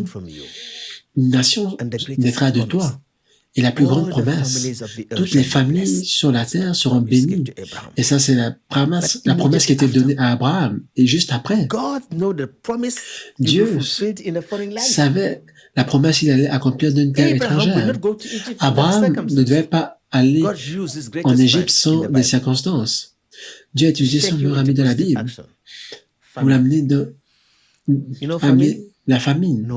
« Une nation naîtra de toi. » Et la plus grande promesse, toutes les familles sur la terre seront bénies. Et ça, c'est la promesse qui était donnée à Abraham. Et juste après, Dieu savait la promesse qu'il allait accomplir d'une terre étrangère. Abraham ne devait pas aller en Égypte sans des circonstances. Dieu a utilisé son meilleur ami de la Bible pour l'amener dans la famine.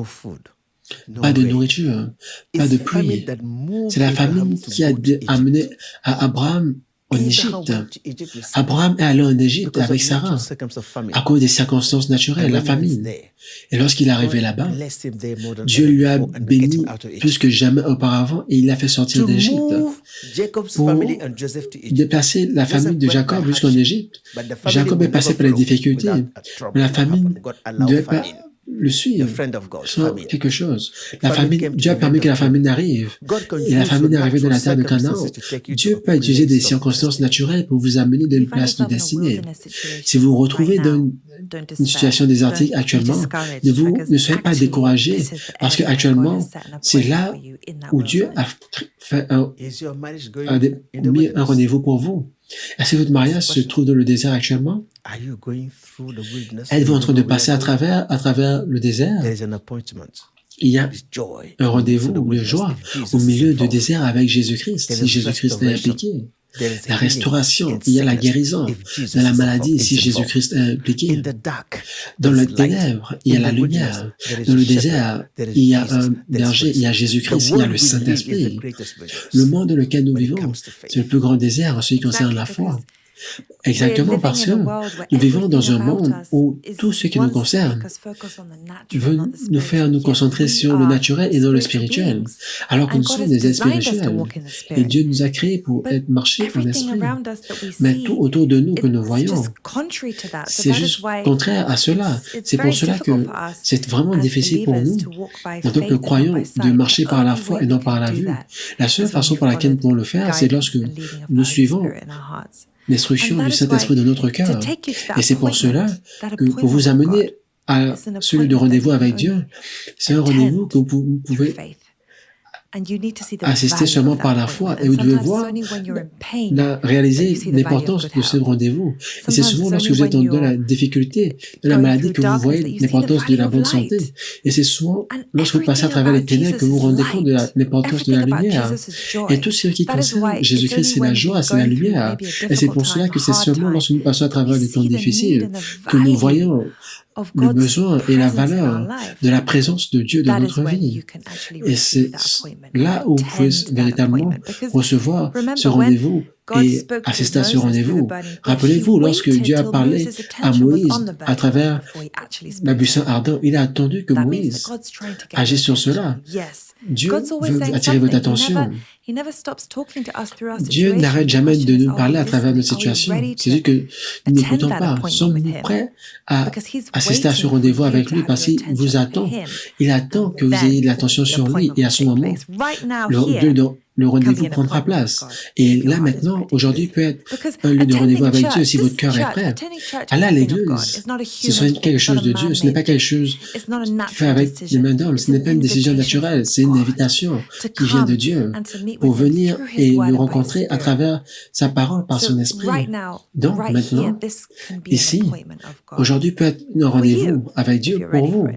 Pas de nourriture, pas de pluie. C'est la famine qui a amené à Abraham en Égypte. Abraham est allé en Égypte avec Sarah à cause des circonstances naturelles, la famine. Et lorsqu'il est arrivé là-bas, Dieu lui a béni plus que jamais auparavant et il l'a fait sortir d'Égypte pour déplacer la famille de Jacob jusqu'en Égypte. Jacob est passé par les difficultés, mais la famine ne devait pas le suivre friend of God, sans famine. quelque chose. Famine Dieu a permis que la famine arrive. God can Et la use famine est arrivée dans la natural terre de Canaan. circumstances to take you Dieu to a peut utiliser des place of circonstances destiny. naturelles pour vous amener d'une place de destinée. Si vous vous retrouvez dans une situation désertique actuellement, ne soyez pas découragés parce qu'actuellement, c'est là où Dieu a fait Is your marriage going a in the mis un wilderness? rendez-vous pour vous. Est-ce que votre mariage se trouve dans le désert actuellement? Are you going through the wilderness? Êtes-vous en train de You know passer à travers le désert? There is an appointment. Il y a There is joy. un in the rendez-vous de wilderness joie if Jesus au milieu is du involved. désert avec Jésus-Christ, There si is Jésus-Christ est restoration. impliqué. There is La healing restauration, in il y a la sickness guérison. if Jesus Dans la is maladie, involved. si Jésus-Christ est impliqué. In the dark, Dans there le is light. ténèbre, il y a In la the lumière. wilderness, there is Dans a le shepherd. désert, There is il y a Jesus. un There is berger, il y a grace. Jésus-Christ, The il y a world le we live is the Saint-Esprit. greatest wilderness. Le monde dans lequel nous When it vivons, comes to faith. c'est le plus grand désert en ce qui concerne la foi. Exactement parce que nous vivons dans un monde où tout ce qui nous concerne veut nous faire nous concentrer sur le naturel et non le spirituel, alors que nous sommes des êtres spirituels. Et Dieu nous a créés pour marcher en esprit. Mais tout autour de nous que nous voyons, c'est juste contraire à cela. C'est pour cela que c'est vraiment difficile pour nous, en tant que croyants, de marcher par la foi et non par la vue. La seule façon par laquelle nous pouvons le faire, c'est lorsque nous suivons l'instruction du Saint-Esprit dans notre cœur. Et c'est pour cela que pour vous amener à celui de rendez-vous avec Dieu, c'est un rendez-vous que vous pouvez assister seulement par la foi et vous devez voir, réaliser l'importance de ce rendez-vous. Et c'est souvent lorsque vous êtes dans la difficulté, dans la maladie, que vous voyez l'importance de la bonne santé. Et c'est souvent lorsque vous passez à travers les ténèbres que vous vous rendez compte de l'importance de la lumière. Et tout ce qui concerne Jésus-Christ, c'est la joie, c'est la lumière. Et c'est pour cela que c'est seulement lorsque nous passons à travers les temps difficiles que nous voyons le besoin et la valeur de la présence de Dieu dans notre vie. Et c'est là où vous pouvez véritablement recevoir ce rendez-vous et assister à ce rendez-vous. Rappelez-vous, lorsque Dieu a parlé à Moïse à travers la buisson ardent, il a attendu que Moïse agisse sur cela. Dieu veut attirer votre attention. Dieu n'arrête jamais de nous parler à travers nos situations. C'est juste que nous n'écoutons pas. Sommes-nous prêts à assister à ce rendez-vous avec lui parce qu'il vous attend. Il attend que vous ayez de l'attention sur lui. Et à ce moment, le rendez-vous prendra place. Et là maintenant, aujourd'hui peut être un lieu de rendez-vous avec Dieu si votre cœur est prêt. Aller à l'église, ce n'est quelque chose de Dieu, ce n'est pas quelque chose fait avec les mains d'homme, ce n'est pas une décision naturelle, c'est une invitation qui vient de Dieu pour venir et nous rencontrer à travers sa parole par son esprit. Donc maintenant, ici, aujourd'hui peut être un rendez-vous avec Dieu pour vous,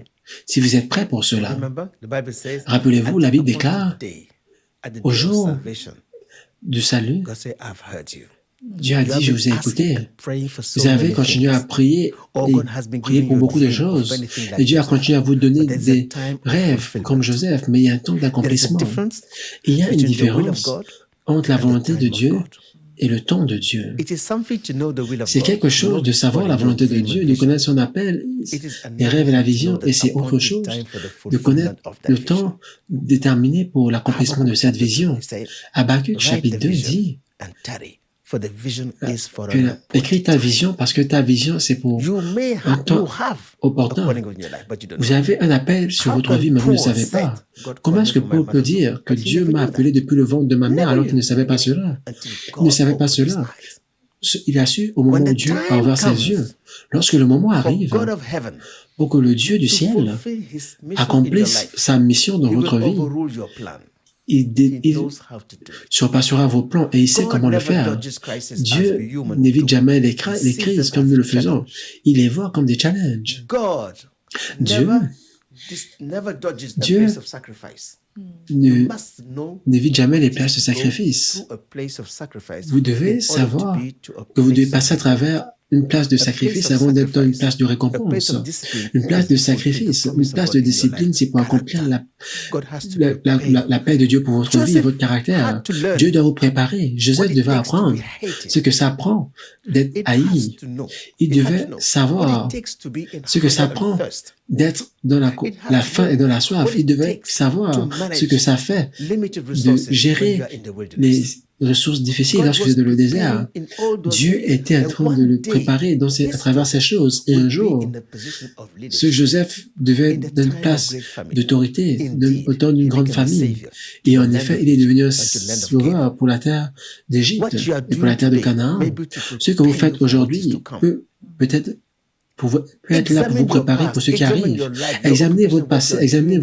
si vous êtes prêts pour cela. Rappelez-vous, la Bible déclare, au jour du salut, Dieu a dit, je vous ai écouté. Vous avez continué à prier et prier pour beaucoup de choses. Et Dieu a continué à vous donner des rêves comme Joseph, mais il y a un temps d'accomplissement. Il y a une différence entre la volonté de Dieu et le temps de Dieu. C'est quelque chose de savoir la volonté de Dieu, de connaître son appel, les rêves et la vision, et c'est autre chose de connaître le temps déterminé pour l'accomplissement de cette vision. Habakkuk chapitre 2 dit écris ta vision parce que ta vision c'est pour un temps opportun. Vous avez un appel sur votre vie mais vous ne le savez pas. Comment est-ce que Paul peut dire que Dieu m'a appelé depuis le ventre de ma mère alors qu'il ne savait pas cela? Il ne savait pas cela. Il a su au moment où Dieu a ouvert ses yeux. Lorsque le moment arrive pour que le Dieu du ciel accomplisse sa mission dans votre vie, il surpassera vos plans et il sait comment le faire. Dieu n'évite jamais les crises comme nous le faisons. Il les voit comme des challenges. Dieu n'évite jamais les places de sacrifice. Vous devez savoir que vous devez passer à travers une place de sacrifice avant d'être dans une place de récompense. Une place de sacrifice, une place de discipline, c'est pour accomplir la paix de Dieu pour votre vie et votre caractère. Dieu doit vous préparer. Joseph devait apprendre ce que ça prend d'être haï. Il devait savoir ce que ça prend d'être dans la faim et dans la soif. Il devait savoir ce que ça fait de gérer les ressources difficiles lorsque vous êtes dans le désert. Dieu était en train de le préparer à travers ces choses. Et un jour, ce Joseph devait être dans une place d'autorité, autant d'une grande famille. Et en effet, il est devenu un sauveur pour la terre d'Égypte et pour la terre de Canaan. Ce que vous faites aujourd'hui peut être là pour vous préparer pour ce qui arrive. Examinez votre passé, examinez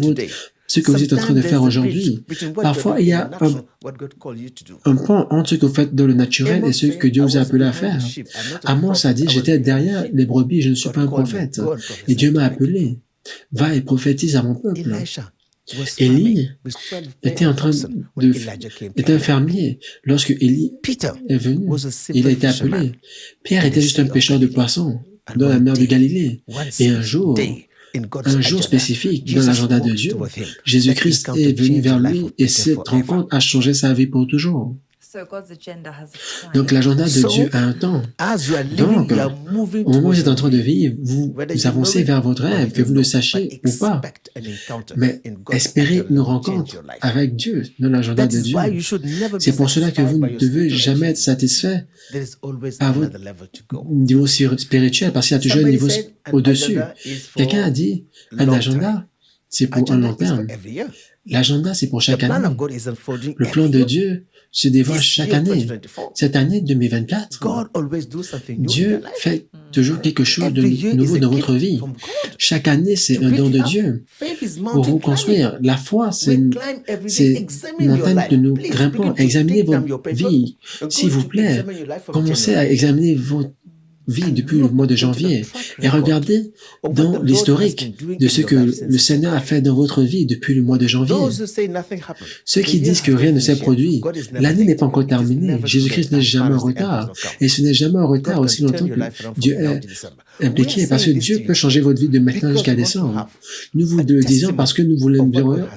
ce que vous êtes en train de faire aujourd'hui. Parfois, il y a un pont entre ce que vous faites dans le naturel et ce que Dieu vous a appelé à faire. Amos a dit, j'étais derrière les brebis, je ne suis pas un prophète. Et Dieu m'a appelé. Va et prophétise à mon peuple. Élie était un fermier. Lorsque Élie est venu, il a été appelé. Pierre était juste un pêcheur de poissons dans la mer de Galilée. Et un jour spécifique dans l'agenda de Dieu, Jésus-Christ est venu vers lui et cette rencontre a changé sa vie pour toujours. Donc l'agenda de Dieu a un temps. Donc, au moment où vous êtes en train de vivre, vous avancez vers votre rêve, que vous le sachiez ou pas. Mais espérez une rencontre avec Dieu dans l'agenda de Dieu. C'est pour cela que vous ne devez jamais être satisfait à votre niveau spirituel, parce qu'il y a toujours un niveau au-dessus. Quelqu'un a dit, un agenda, c'est pour un long terme. L'agenda, c'est pour chaque année. Le plan de Dieu se dévoile chaque année. Cette année 2024, Dieu fait toujours quelque chose de nouveau dans votre vie. Chaque année, c'est un don de Dieu pour vous construire. La foi, c'est une montagne que nous grimpons. Examinez votre vie. S'il vous plaît, commencez à examiner votre vie depuis le mois de janvier et regardez dans l'historique de ce que le Seigneur a fait dans votre vie depuis le mois de janvier. Ceux qui disent que rien ne s'est produit, l'année n'est pas encore terminée. Jésus-Christ n'est jamais en retard. Et ce n'est jamais en retard aussi longtemps que Dieu est impliqué, parce que Dieu peut changer votre vie de maintenant jusqu'à décembre. Nous vous le disons parce que nous voulons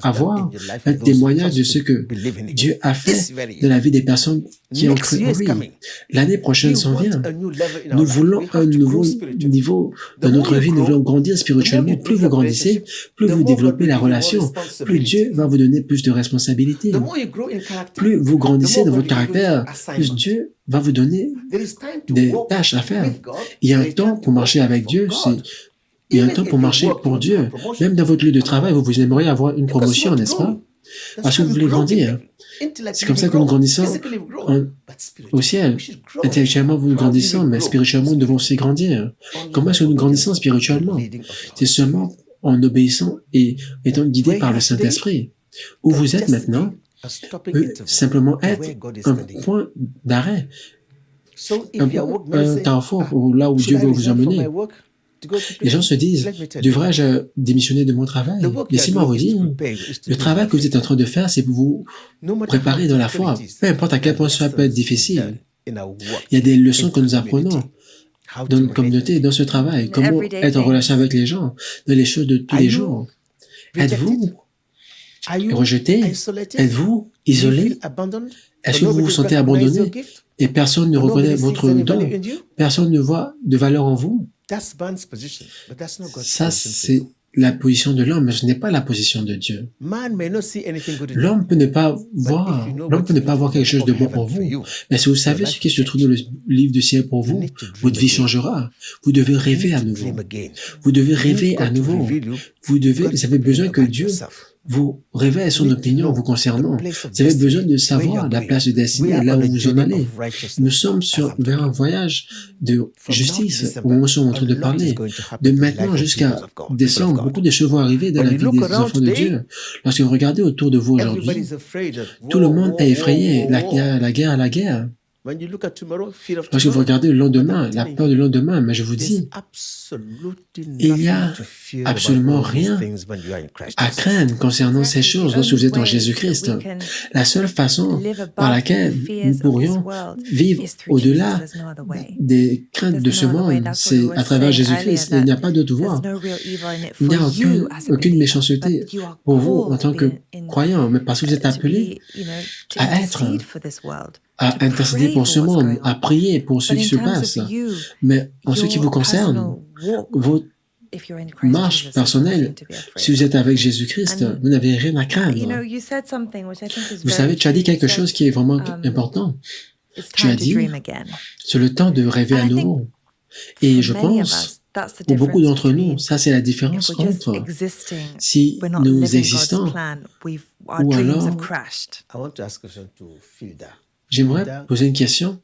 avoir un témoignage de ce que Dieu a fait dans la vie des personnes qui ont cru en lui. L'année prochaine s'en vient. Nous voulons un nouveau niveau dans notre vie. Nous voulons grandir spirituellement. Plus vous grandissez, plus vous développez la relation, plus Dieu va vous donner plus de responsabilités. Plus vous grandissez dans votre caractère, plus Dieu va vous donner des tâches à faire. Il y a un temps pour marcher avec Dieu, il y a un temps pour marcher pour Dieu. Même dans votre lieu de travail, vous aimeriez avoir une promotion, n'est-ce pas? Parce que vous voulez grandir. C'est comme ça que nous grandissons au ciel. Intellectuellement, nous grandissons, mais spirituellement, nous devons aussi grandir. Comment est-ce que nous grandissons spirituellement? C'est seulement en obéissant et étant guidés par le Saint-Esprit. Où vous êtes maintenant peut simplement être un point d'arrêt, un carrefour là où Dieu veut vous emmener. Les gens se disent, devrais-je démissionner de mon travail? Laissez-moi vous dire, le travail que vous êtes en train de faire, c'est pour vous préparer dans la foi. Peu importe à quel point cela peut être difficile. Il y a des leçons que nous apprenons dans notre communauté, dans ce travail. Comment être en relation avec les gens, dans les choses de tous les jours. Êtes-vous rejeté? Êtes-vous isolé? Est-ce que vous vous sentez abandonné et personne ne reconnaît votre don? Personne ne voit de valeur en vous? Ça, c'est la position de l'homme, mais ce n'est pas la position de Dieu. L'homme peut ne pas voir quelque chose de bon pour vous. Mais si vous savez ce qui se trouve dans le livre du ciel pour vous, votre vie changera. Vous devez rêver à nouveau. Vous devez rêver à nouveau. Vous avez besoin que Dieu vous révèle son opinion vous concernant. Vous avez besoin de savoir la place de destinée, là où vous en allez. Nous sommes vers un voyage de justice où nous sommes en train de parler. De maintenant jusqu'à décembre, beaucoup de choses vont arriver dans la vie des enfants de Dieu. Lorsque vous regardez autour de vous aujourd'hui, tout le monde est effrayé. La guerre. Lorsque vous regardez le lendemain, la peur du lendemain, mais je vous dis, il n'y a absolument rien à craindre concernant ces choses lorsque vous êtes en Jésus-Christ. La seule façon par laquelle nous pourrions vivre au-delà des craintes de ce monde, c'est à travers Jésus-Christ. Il n'y a pas d'autre voie. Il n'y a aucune méchanceté pour vous en tant que croyant, mais parce que vous êtes appelés à être, à intercéder pour ce monde, à prier pour ce qui se passe. Mais en ce qui vous concerne, votre marche personnelle, si vous êtes avec Jésus-Christ, vous n'avez rien à craindre. Vous savez, tu as dit quelque chose qui est vraiment important. Tu as dit, c'est le temps de rêver à nouveau. Et je pense, pour beaucoup d'entre nous, ça c'est la différence entre si nous existons ou alors, I want to ask a question to Filda. j'aimerais poser une question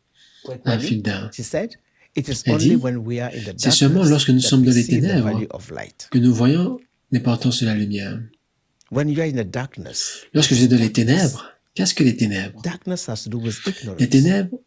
à Filda. She said, it is Elle only dit, when we are in the c'est seulement darkness lorsque nous that sommes we dans les see the ténèbres value of light. que nous voyons l'importance de la lumière. When you are in the darkness, Lorsque vous êtes dans les ténèbres, qu'est-ce que les ténèbres? darkness has to do with ignorance. Les ténèbres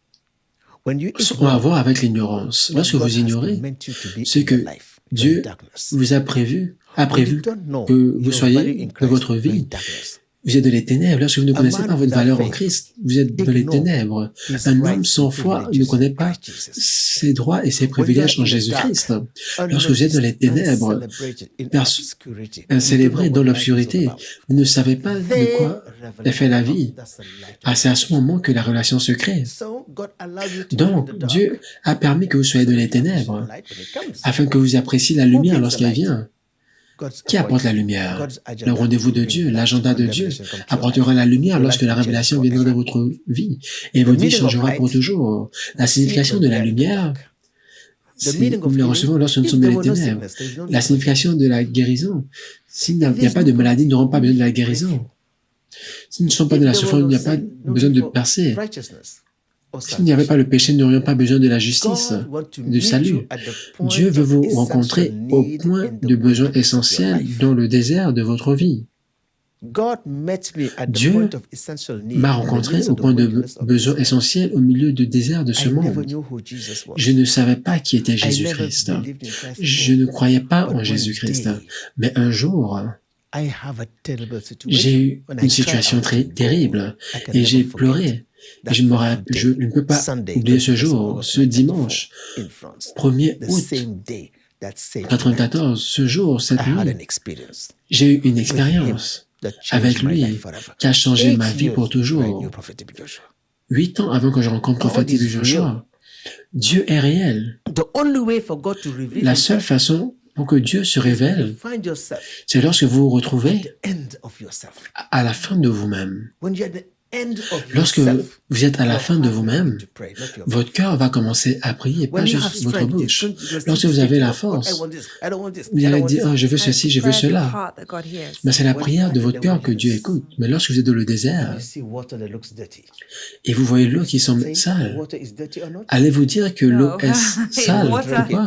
When you ont à voir avec l'ignorance. what Lorsque God vous has ignorez meant you to be ce in que your life, you're in Dieu darkness. vous a prévu, a When you prévu don't know que vous your soyez value in de Christ, votre you're in vie. darkness. Vous êtes dans les ténèbres. Lorsque vous ne connaissez man pas votre without valeur en faith Christ, vous êtes dans les ignore ténèbres. his Un homme rights sans and foi ne privileges connaît pas by Jesus. ses droits et ses When you are privilèges en in the Jésus-Christ. dark, Lorsque vous êtes dans les ténèbres, uncelebrated, in pers- obscurity, célébré you don't dans know what life is all l'obscurité, about. vous ne savez pas de quoi est fait la vie. That's the light of Ah, c'est à ce moment que la relation se crée. So God allowed you to be in Donc, the dark. Dieu a permis que vous soyez dans les ténèbres, afin que vous appréciez la lumière lorsqu'elle vient. God's Qui apporte la appointment, lumière? God's agenda Le rendez-vous de will Dieu, bring l'agenda light de when Dieu revelation comes to your apportera life. la lumière Your lorsque life la will change révélation viendra dans forever. votre vie et votre vie meaning of changera pour light, toujours. La see signification it de when la we are in the lumière, dark. c'est meaning of nous la healing, recevons lorsque nous if sommes dans there les were no ténèbres. sickness, there is no need La for signification de la guérison, s'il n'y a pas de maladie, nous n'aurons pas besoin de la guérison. Si nous ne sommes pas If dans la there were souffrance, il no n'y a pas sin, no besoin need de for percer. righteousness or S'il n'y avait pas le péché, nous n'aurions pas besoin de la justice, God want to du meet salut. you at the point Dieu veut of vous essential rencontrer au need point in the de besoin wilderness of your essentiel life. dans le désert de votre vie. God met me at the Dieu point of essential need m'a in the rencontré midst au of the point de wilderness of besoin this essentiel au milieu du désert de ce I never monde. knew who Jesus was. Je ne savais pas qui était I never Jésus-Christ. believed in Christ Je before. ne croyais pas But en one Jésus-Christ. day, Mais un jour, I have a terrible situation. j'ai eu When I une cried situation out très to God, terrible I can et never j'ai forget pleuré. that Et je first day, ne peux pas Sunday, oublier ce 21st jour, August ce dimanche, 1994, in France, 1er the août same day, that same night, 94, ce jour, cette I had nuit, an experience j'ai eu une expérience that avec changed my lui life forever. qui a changé 8 ma vie years pour before I toujours. knew Prophet Joshua. 8 ans avant que je rencontre God Prophète is Joshua. Dieu est réel. The only way for God to reveal La seule himself façon pour que Dieu se is when you révèle, find yourself c'est lorsque vous vous retrouvez at the end of yourself. à la fin de vous-même. When you're at the end of Lorsque yourself, vous êtes à la your fin de heart will vous-même, begin to pray, not your votre cœur va commencer à prier, pas When you have juste votre strength, bouche. you're going to Lorsque vous avez la force, vous allez dire, oh, je veux ceci, je veux cela. Mais c'est la prière de votre cœur que Dieu écoute. Mais lorsque vous êtes dans le désert You see water that looks dirty. et vous voyez l'eau qui semble Say, sale, water is dirty or not? allez-vous dire que l'eau No. est sale Water. ou pas?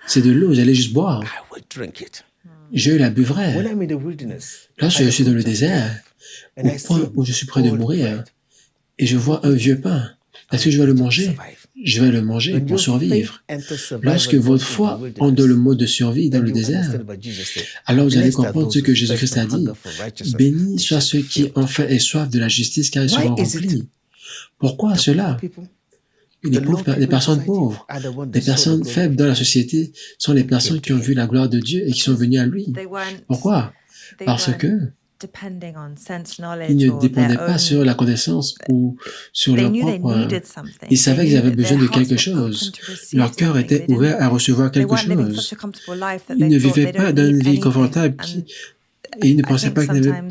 C'est de l'eau, vous allez juste boire. I will drink it. Je la buvrai. When I'm in the wilderness, Lorsque I je suis dans le look at désert, and au I see point où je suis près de old mourir, bread, et je vois un vieux pain, est-ce que je vais le manger? survive. Je vais le manger When pour your survivre. faith enters survival Lorsque mode votre in the foi wilderness, entre dans le mode de survie dans then le you désert, understand what Jesus said. alors vous allez Blessed are comprendre ce those que who Jésus-Christ a thirst and dit. hunger for righteousness, Bénis they soient shall ceux be qui filled. ont faim et soif de la justice, car ils Why seront is it remplis. Pourquoi cela? People, Les pauvres, les personnes pauvres, les personnes faibles dans la société sont les personnes qui ont vu la gloire de Dieu et qui sont venues à lui. Pourquoi? Parce que ils ne dépendaient pas sur la connaissance ou sur leur propre... Ils savaient qu'ils avaient besoin de quelque chose. Leur cœur était ouvert à recevoir quelque chose. Ils ne vivaient pas dans une vie confortable et ils ne pensaient pas qu'ils avaient...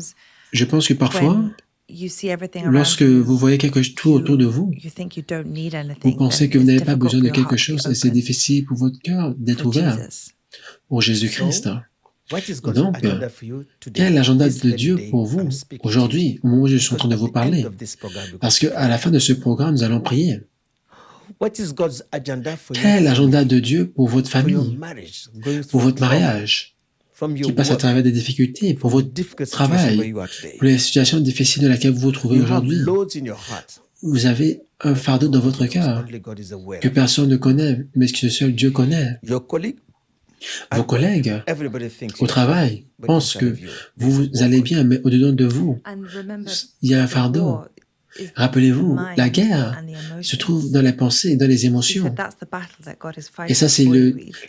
Je pense que parfois, lorsque vous voyez quelque chose tout autour de vous, vous pensez que vous n'avez pas besoin de quelque chose et c'est difficile pour votre cœur d'être ouvert pour Jésus-Christ. Donc, quel est l'agenda de Dieu pour vous aujourd'hui, au moment où je suis en train de vous parler? Parce qu'à la fin de ce programme, nous allons prier. Quel est l'agenda de Dieu pour votre famille, pour votre mariage, qui passe à travers des difficultés, pour votre travail, pour les situations difficiles dans lesquelles vous vous trouvez aujourd'hui? Vous avez un fardeau dans votre cœur que personne ne connaît, mais que seul Dieu connaît. Vos collègues au travail pensent que vous allez bien, mais au-dedans de vous, il y a un fardeau. Rappelez-vous, la guerre se trouve dans les pensées, dans les émotions. Et ça, c'est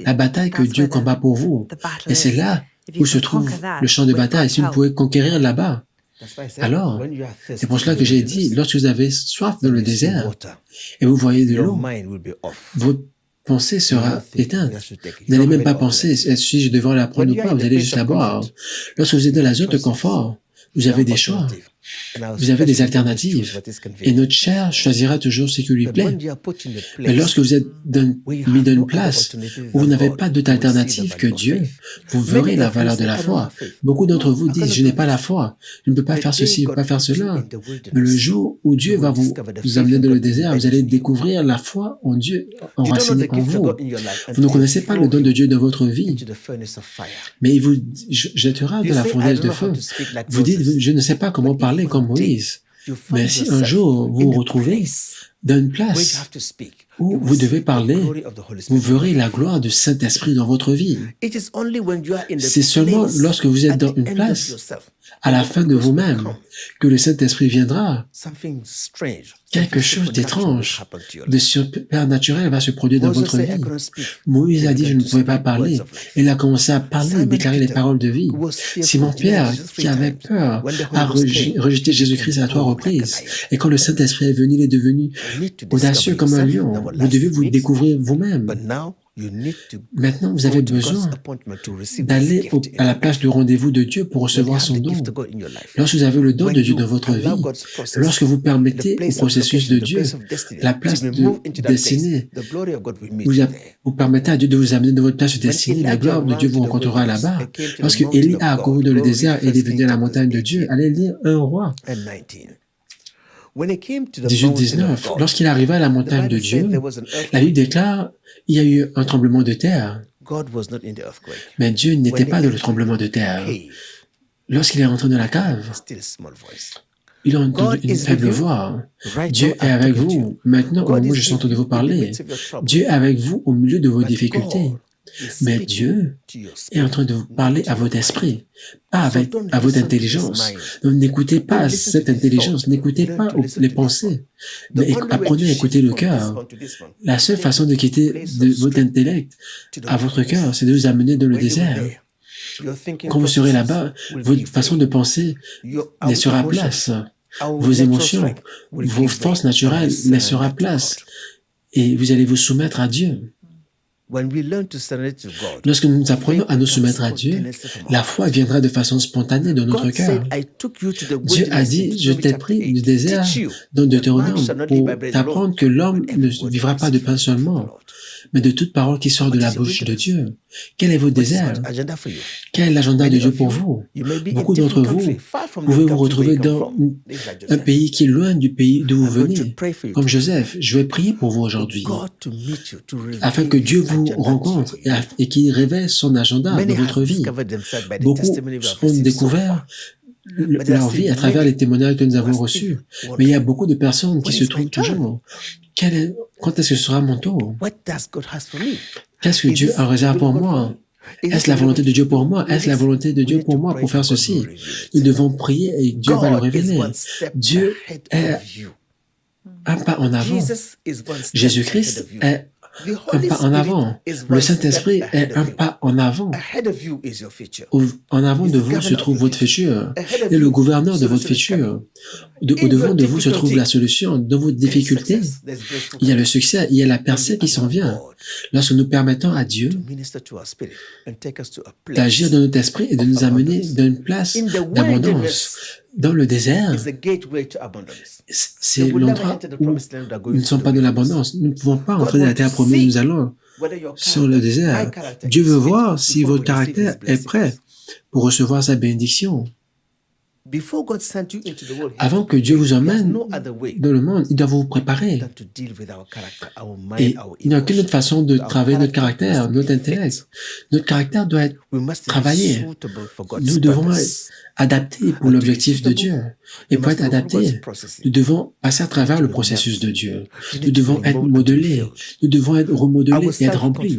la bataille que Dieu combat pour vous. Et c'est là où se trouve le champ de bataille. Si vous pouvez conquérir là-bas, alors, c'est pour cela que j'ai dit, lorsque vous avez soif dans le désert et vous voyez de l'eau, votre pensée sera éteinte. Vous n'allez même pas penser si je devrais la prendre ou pas, vous allez juste la boire. Lorsque vous êtes dans la zone de confort, vous avez des choix. Vous avez des alternatives. Et notre chair choisira toujours ce qui lui plaît. Mais lorsque vous êtes mis dans une place où vous n'avez pas d'autre alternative que Dieu, vous verrez la valeur de la foi. Beaucoup d'entre vous disent, je n'ai pas la foi, je ne peux pas faire ceci, je ne peux pas faire cela. Mais le jour où Dieu va vous amener dans le désert, vous allez découvrir la foi en Dieu, enracinée en vous. Vous ne connaissez pas le don de Dieu dans votre vie, mais il vous jettera dans la fournaise de feu. Vous dites, je ne sais pas comment parler comme Moïse. Mais si un jour vous vous retrouvez dans une place où vous devez parler, vous verrez la gloire du Saint-Esprit dans votre vie. C'est seulement lorsque vous êtes dans une place, à la fin de vous-même, que le Saint-Esprit viendra. Quelque chose d'étrange, de supernaturel va se produire dans votre vie. Moïse a dit, je ne pouvais pas parler. Il a commencé à parler, déclarer les paroles de vie. Simon-Pierre, qui avait peur, a rejeté Jésus-Christ à 3 reprises. Et quand le Saint-Esprit est venu, il est devenu audacieux comme un lion. Vous devez vous découvrir vous-même. Maintenant, vous avez besoin d'aller à la place du rendez-vous de Dieu pour recevoir son don. Lorsque vous avez le don de Dieu dans votre vie, lorsque vous permettez au processus de Dieu la place de destinée, vous permettez à Dieu de vous amener dans votre place de destinée, la gloire de Dieu vous rencontrera là-bas. Lorsque Élie a accouru dans le désert et il est venu à la montagne de Dieu, allez lire 1 Roi. 18-19, lorsqu'il arriva à la montagne de Dieu, la Bible déclare, il y a eu un tremblement de terre. Mais Dieu n'était pas dans le tremblement de terre. Lorsqu'il est rentré dans la cave, il a entendu une faible voix. Dieu est avec vous. Maintenant, au moment où je suis en train de vous parler, Dieu est avec vous au milieu de vos difficultés. Mais Dieu est en train de vous parler à votre esprit, pas à votre intelligence. Donc n'écoutez pas cette intelligence, n'écoutez pas les pensées, mais apprenez à écouter le cœur. La seule façon de quitter de votre intellect à votre cœur, c'est de vous amener dans le désert. Quand vous serez là-bas, votre façon de penser laissera place. Vos émotions, vos forces naturelles laissera place. Et vous allez vous soumettre à Dieu. Lorsque nous apprenons à nous soumettre à Dieu, la foi viendra de façon spontanée dans notre cœur. Dieu a dit, je t'ai pris du désert dans Deutéronome pour t'apprendre que l'homme ne vivra pas de pain seulement, mais de toute parole qui sort de la bouche de Dieu. Quel est votre désert? Quel est l'agenda de Dieu pour vous? Beaucoup d'entre vous pouvez vous retrouver dans un pays qui est loin du pays d'où vous venez. Comme Joseph, je vais prier pour vous aujourd'hui, afin que Dieu vous rencontre et qu'il révèle son agenda dans votre vie. Beaucoup ont découvert leur vie à travers les témoignages que nous avons reçus. Mais il y a beaucoup de personnes qui se trouvent toujours. Quand est-ce que ce sera mon tour? Qu'est-ce que Dieu a réservé pour moi? Est-ce la volonté de Dieu pour moi? Est-ce la volonté de Dieu pour moi pour faire ceci? Nous devons prier et Dieu va le révéler. Dieu est un pas en avant. Jésus-Christ est un pas en avant. Le Saint-Esprit est un pas en avant. En avant de vous se trouve votre futur. Et le gouverneur de votre futur. Au-devant de vous se trouve la solution. Dans vos difficultés, il y a le succès, il y a la percée qui s'en vient. Lorsque nous permettons à Dieu d'agir dans notre esprit et de nous amener dans une place d'abondance. Dans le désert, c'est l'endroit où nous ne sommes pas de l'abondance. Nous ne pouvons pas entrer dans la terre promise, nous allons sur le désert. Dieu veut voir si votre caractère est prêt pour recevoir sa bénédiction. Avant que Dieu vous emmène dans le monde, il doit vous préparer. Et il n'y a qu'une autre façon de travailler notre caractère, notre intellect. Notre caractère doit être travaillé. Nous devons être adaptés pour l'objectif de Dieu. Et pour être adaptés, nous devons passer à travers le processus de Dieu. Nous devons être modelés. Nous devons être remodelés et être remplis.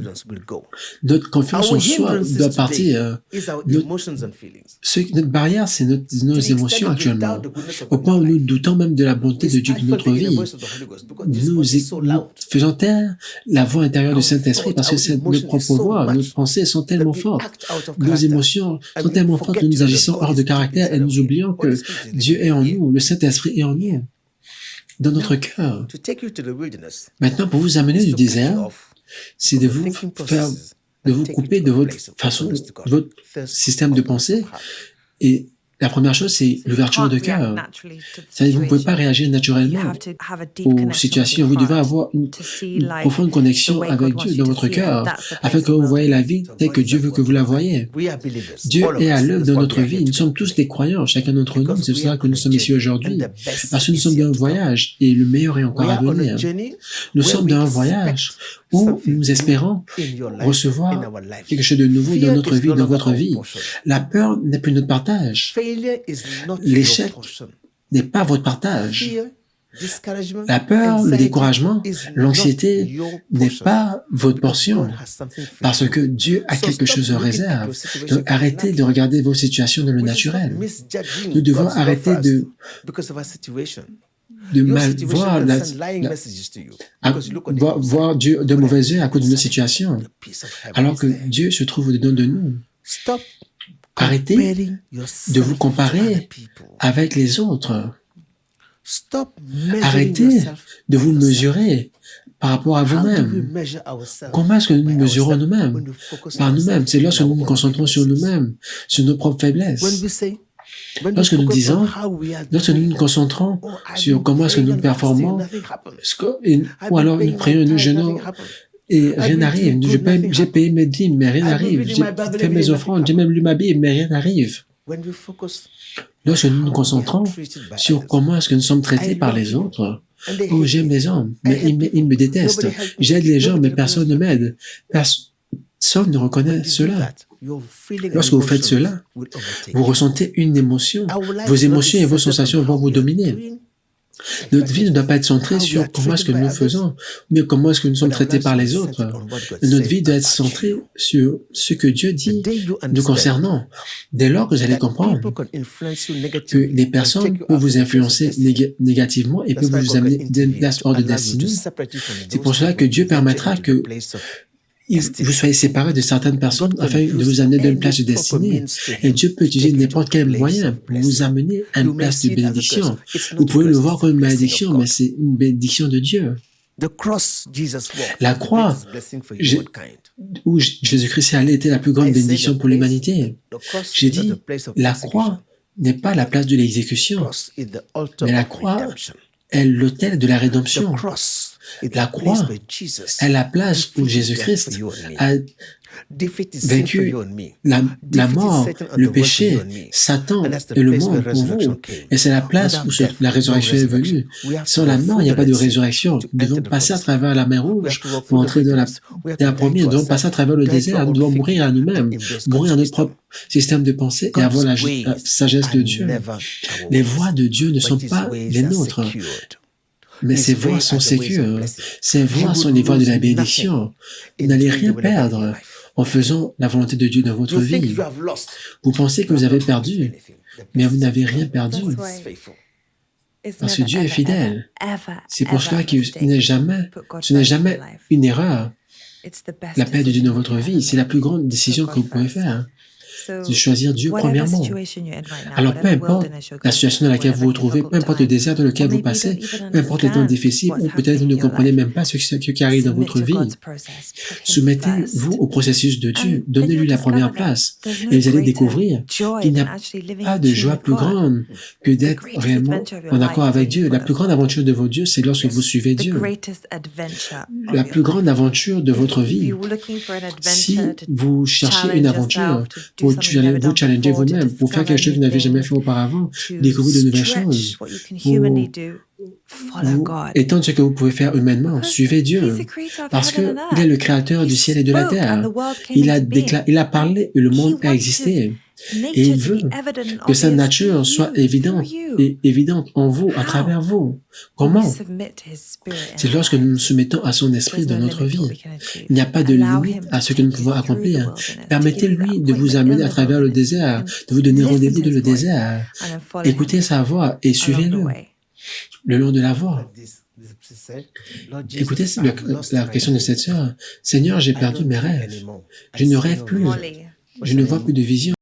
Notre confiance en soi doit partir. Notre barrière, c'est nos émotions actuellement. Au point où nous doutons même de la bonté de Dieu dans notre vie. Nous faisons taire la voix intérieure du Saint-Esprit parce que c'est notre propre voix. Nos pensées sont tellement fortes. Nos émotions sont tellement fortes que nous agissons hors de caractère et nous oublions que Dieu est en nous, le Saint-Esprit est en nous, dans notre cœur. Maintenant, pour vous amener du désert, c'est de vous faire, de vous couper de votre façon, de votre système de pensée. Et la première chose, c'est l'ouverture de cœur. C'est-à-dire, vous ne pouvez pas réagir naturellement aux situations. Vous devez avoir une profonde connexion avec Dieu dans votre cœur, afin que vous voyez la vie telle que Dieu veut que vous la voyez. Dieu est à l'œuvre dans notre vie. Nous sommes tous des croyants, chacun d'entre nous. C'est pour ça que nous sommes ici aujourd'hui. Parce que nous sommes dans un voyage, et le meilleur est encore à venir. Nous sommes dans un voyage où nous espérons recevoir quelque chose de nouveau dans notre vie, dans votre vie. La peur n'est plus notre partage. L'échec n'est pas votre partage. La peur, le découragement, l'anxiété n'est pas votre portion, parce que Dieu a quelque chose en réserve. Donc arrêtez de regarder vos situations dans le naturel. Nous devons arrêter de mal voir Dieu de mauvais yeux à cause de nos situations, alors que Dieu se trouve au-dedans de nous. Arrêtez de vous comparer avec les autres. Arrêtez de vous mesurer par rapport à vous-même. Comment est-ce que nous nous mesurons nous-mêmes? Par nous-mêmes. C'est lorsque nous nous concentrons sur nous-mêmes, sur nos propres faiblesses. Lorsque nous disons, lorsque nous nous concentrons sur comment est-ce que nous performons, ou alors nous prions, nous jeûnons, et rien n'arrive. J'ai payé mes dîmes, mais rien n'arrive. J'ai fait mes offrandes, j'ai même lu ma Bible, mais rien n'arrive. Lorsque nous nous concentrons sur comment est-ce que nous sommes traités par les autres, oh, j'aime les hommes, mais ils me détestent. J'aide les gens, mais personne ne m'aide. Personne ne reconnaît cela. Lorsque vous faites cela, vous ressentez une émotion. Vos émotions et vos sensations vont vous dominer. Notre vie ne doit pas être centrée sur comment est-ce que nous faisons, mais comment est-ce que nous sommes traités par les autres. Notre vie doit être centrée sur ce que Dieu dit nous concernant. Dès lors que vous allez comprendre que les personnes peuvent vous influencer négativement et peuvent vous amener d'une place hors de destinée, c'est pour cela que Dieu permettra que vous soyez séparés de certaines personnes afin de vous amener d'une place de destinée. Et Dieu peut utiliser n'importe quel moyen pour vous amener à une place de bénédiction. Vous pouvez le voir comme une malédiction, mais c'est une bénédiction de Dieu. La croix où Jésus-Christ est allé était la plus grande bénédiction pour l'humanité. J'ai dit, la croix n'est pas la place de l'exécution, mais la croix est l'autel de la rédemption. La croix est la place où Jésus-Christ a vaincu la mort, le péché, Satan et le monde pour vous. Et c'est la place où la résurrection est venue. Sans la mort, il n'y a pas de résurrection. Nous devons passer à travers la mer Rouge pour entrer dans la première. Nous devons passer à travers le désert. Nous devons mourir à nous-mêmes, mourir à notre propre système de pensée et avoir la sagesse de Dieu. Les voies de Dieu ne sont pas les nôtres. Mais ces voies sont sécures. Ces voies sont les voies de la bénédiction. Vous n'allez rien perdre en faisant la volonté de Dieu dans votre vie. Vous pensez que vous avez perdu, mais vous n'avez rien perdu. Parce que Dieu est fidèle. C'est pour cela que ce n'est jamais une erreur. La paix de Dieu dans votre vie, c'est la plus grande décision que vous pouvez faire. De choisir Dieu premièrement. Alors, peu importe la situation dans laquelle vous vous trouvez, peu importe le désert dans lequel vous passez, peu importe les temps difficiles, ou peut-être vous ne comprenez même pas ce qui arrive dans votre vie, soumettez-vous au processus de Dieu, donnez-lui la première place, et vous allez découvrir qu'il n'y a pas de joie plus grande que d'être réellement en accord avec Dieu. La plus grande aventure de votre Dieu, c'est lorsque vous suivez Dieu. La plus grande aventure de votre vie, si vous cherchez une aventure pour vous challenger vous-même, pour faire quelque chose que vous n'avez jamais fait auparavant, découvrir de nouvelles choses, pour étendre ce que vous pouvez faire humainement. Suivez Dieu, parce qu'il est le créateur du ciel et de la terre. Il a parlé et le monde a existé. Et il veut que sa nature soit évidente en vous, à travers vous. Comment? C'est lorsque nous nous soumettons à son esprit dans notre vie. Il n'y a pas de limite à ce que nous pouvons accomplir. Permettez-lui de vous amener à travers le désert, de vous donner rendez-vous dans le désert. Écoutez sa voix et suivez-le le long de la voie. Écoutez la question de cette sœur. Seigneur, j'ai perdu mes rêves. Je ne rêve plus. Je ne vois plus de vision.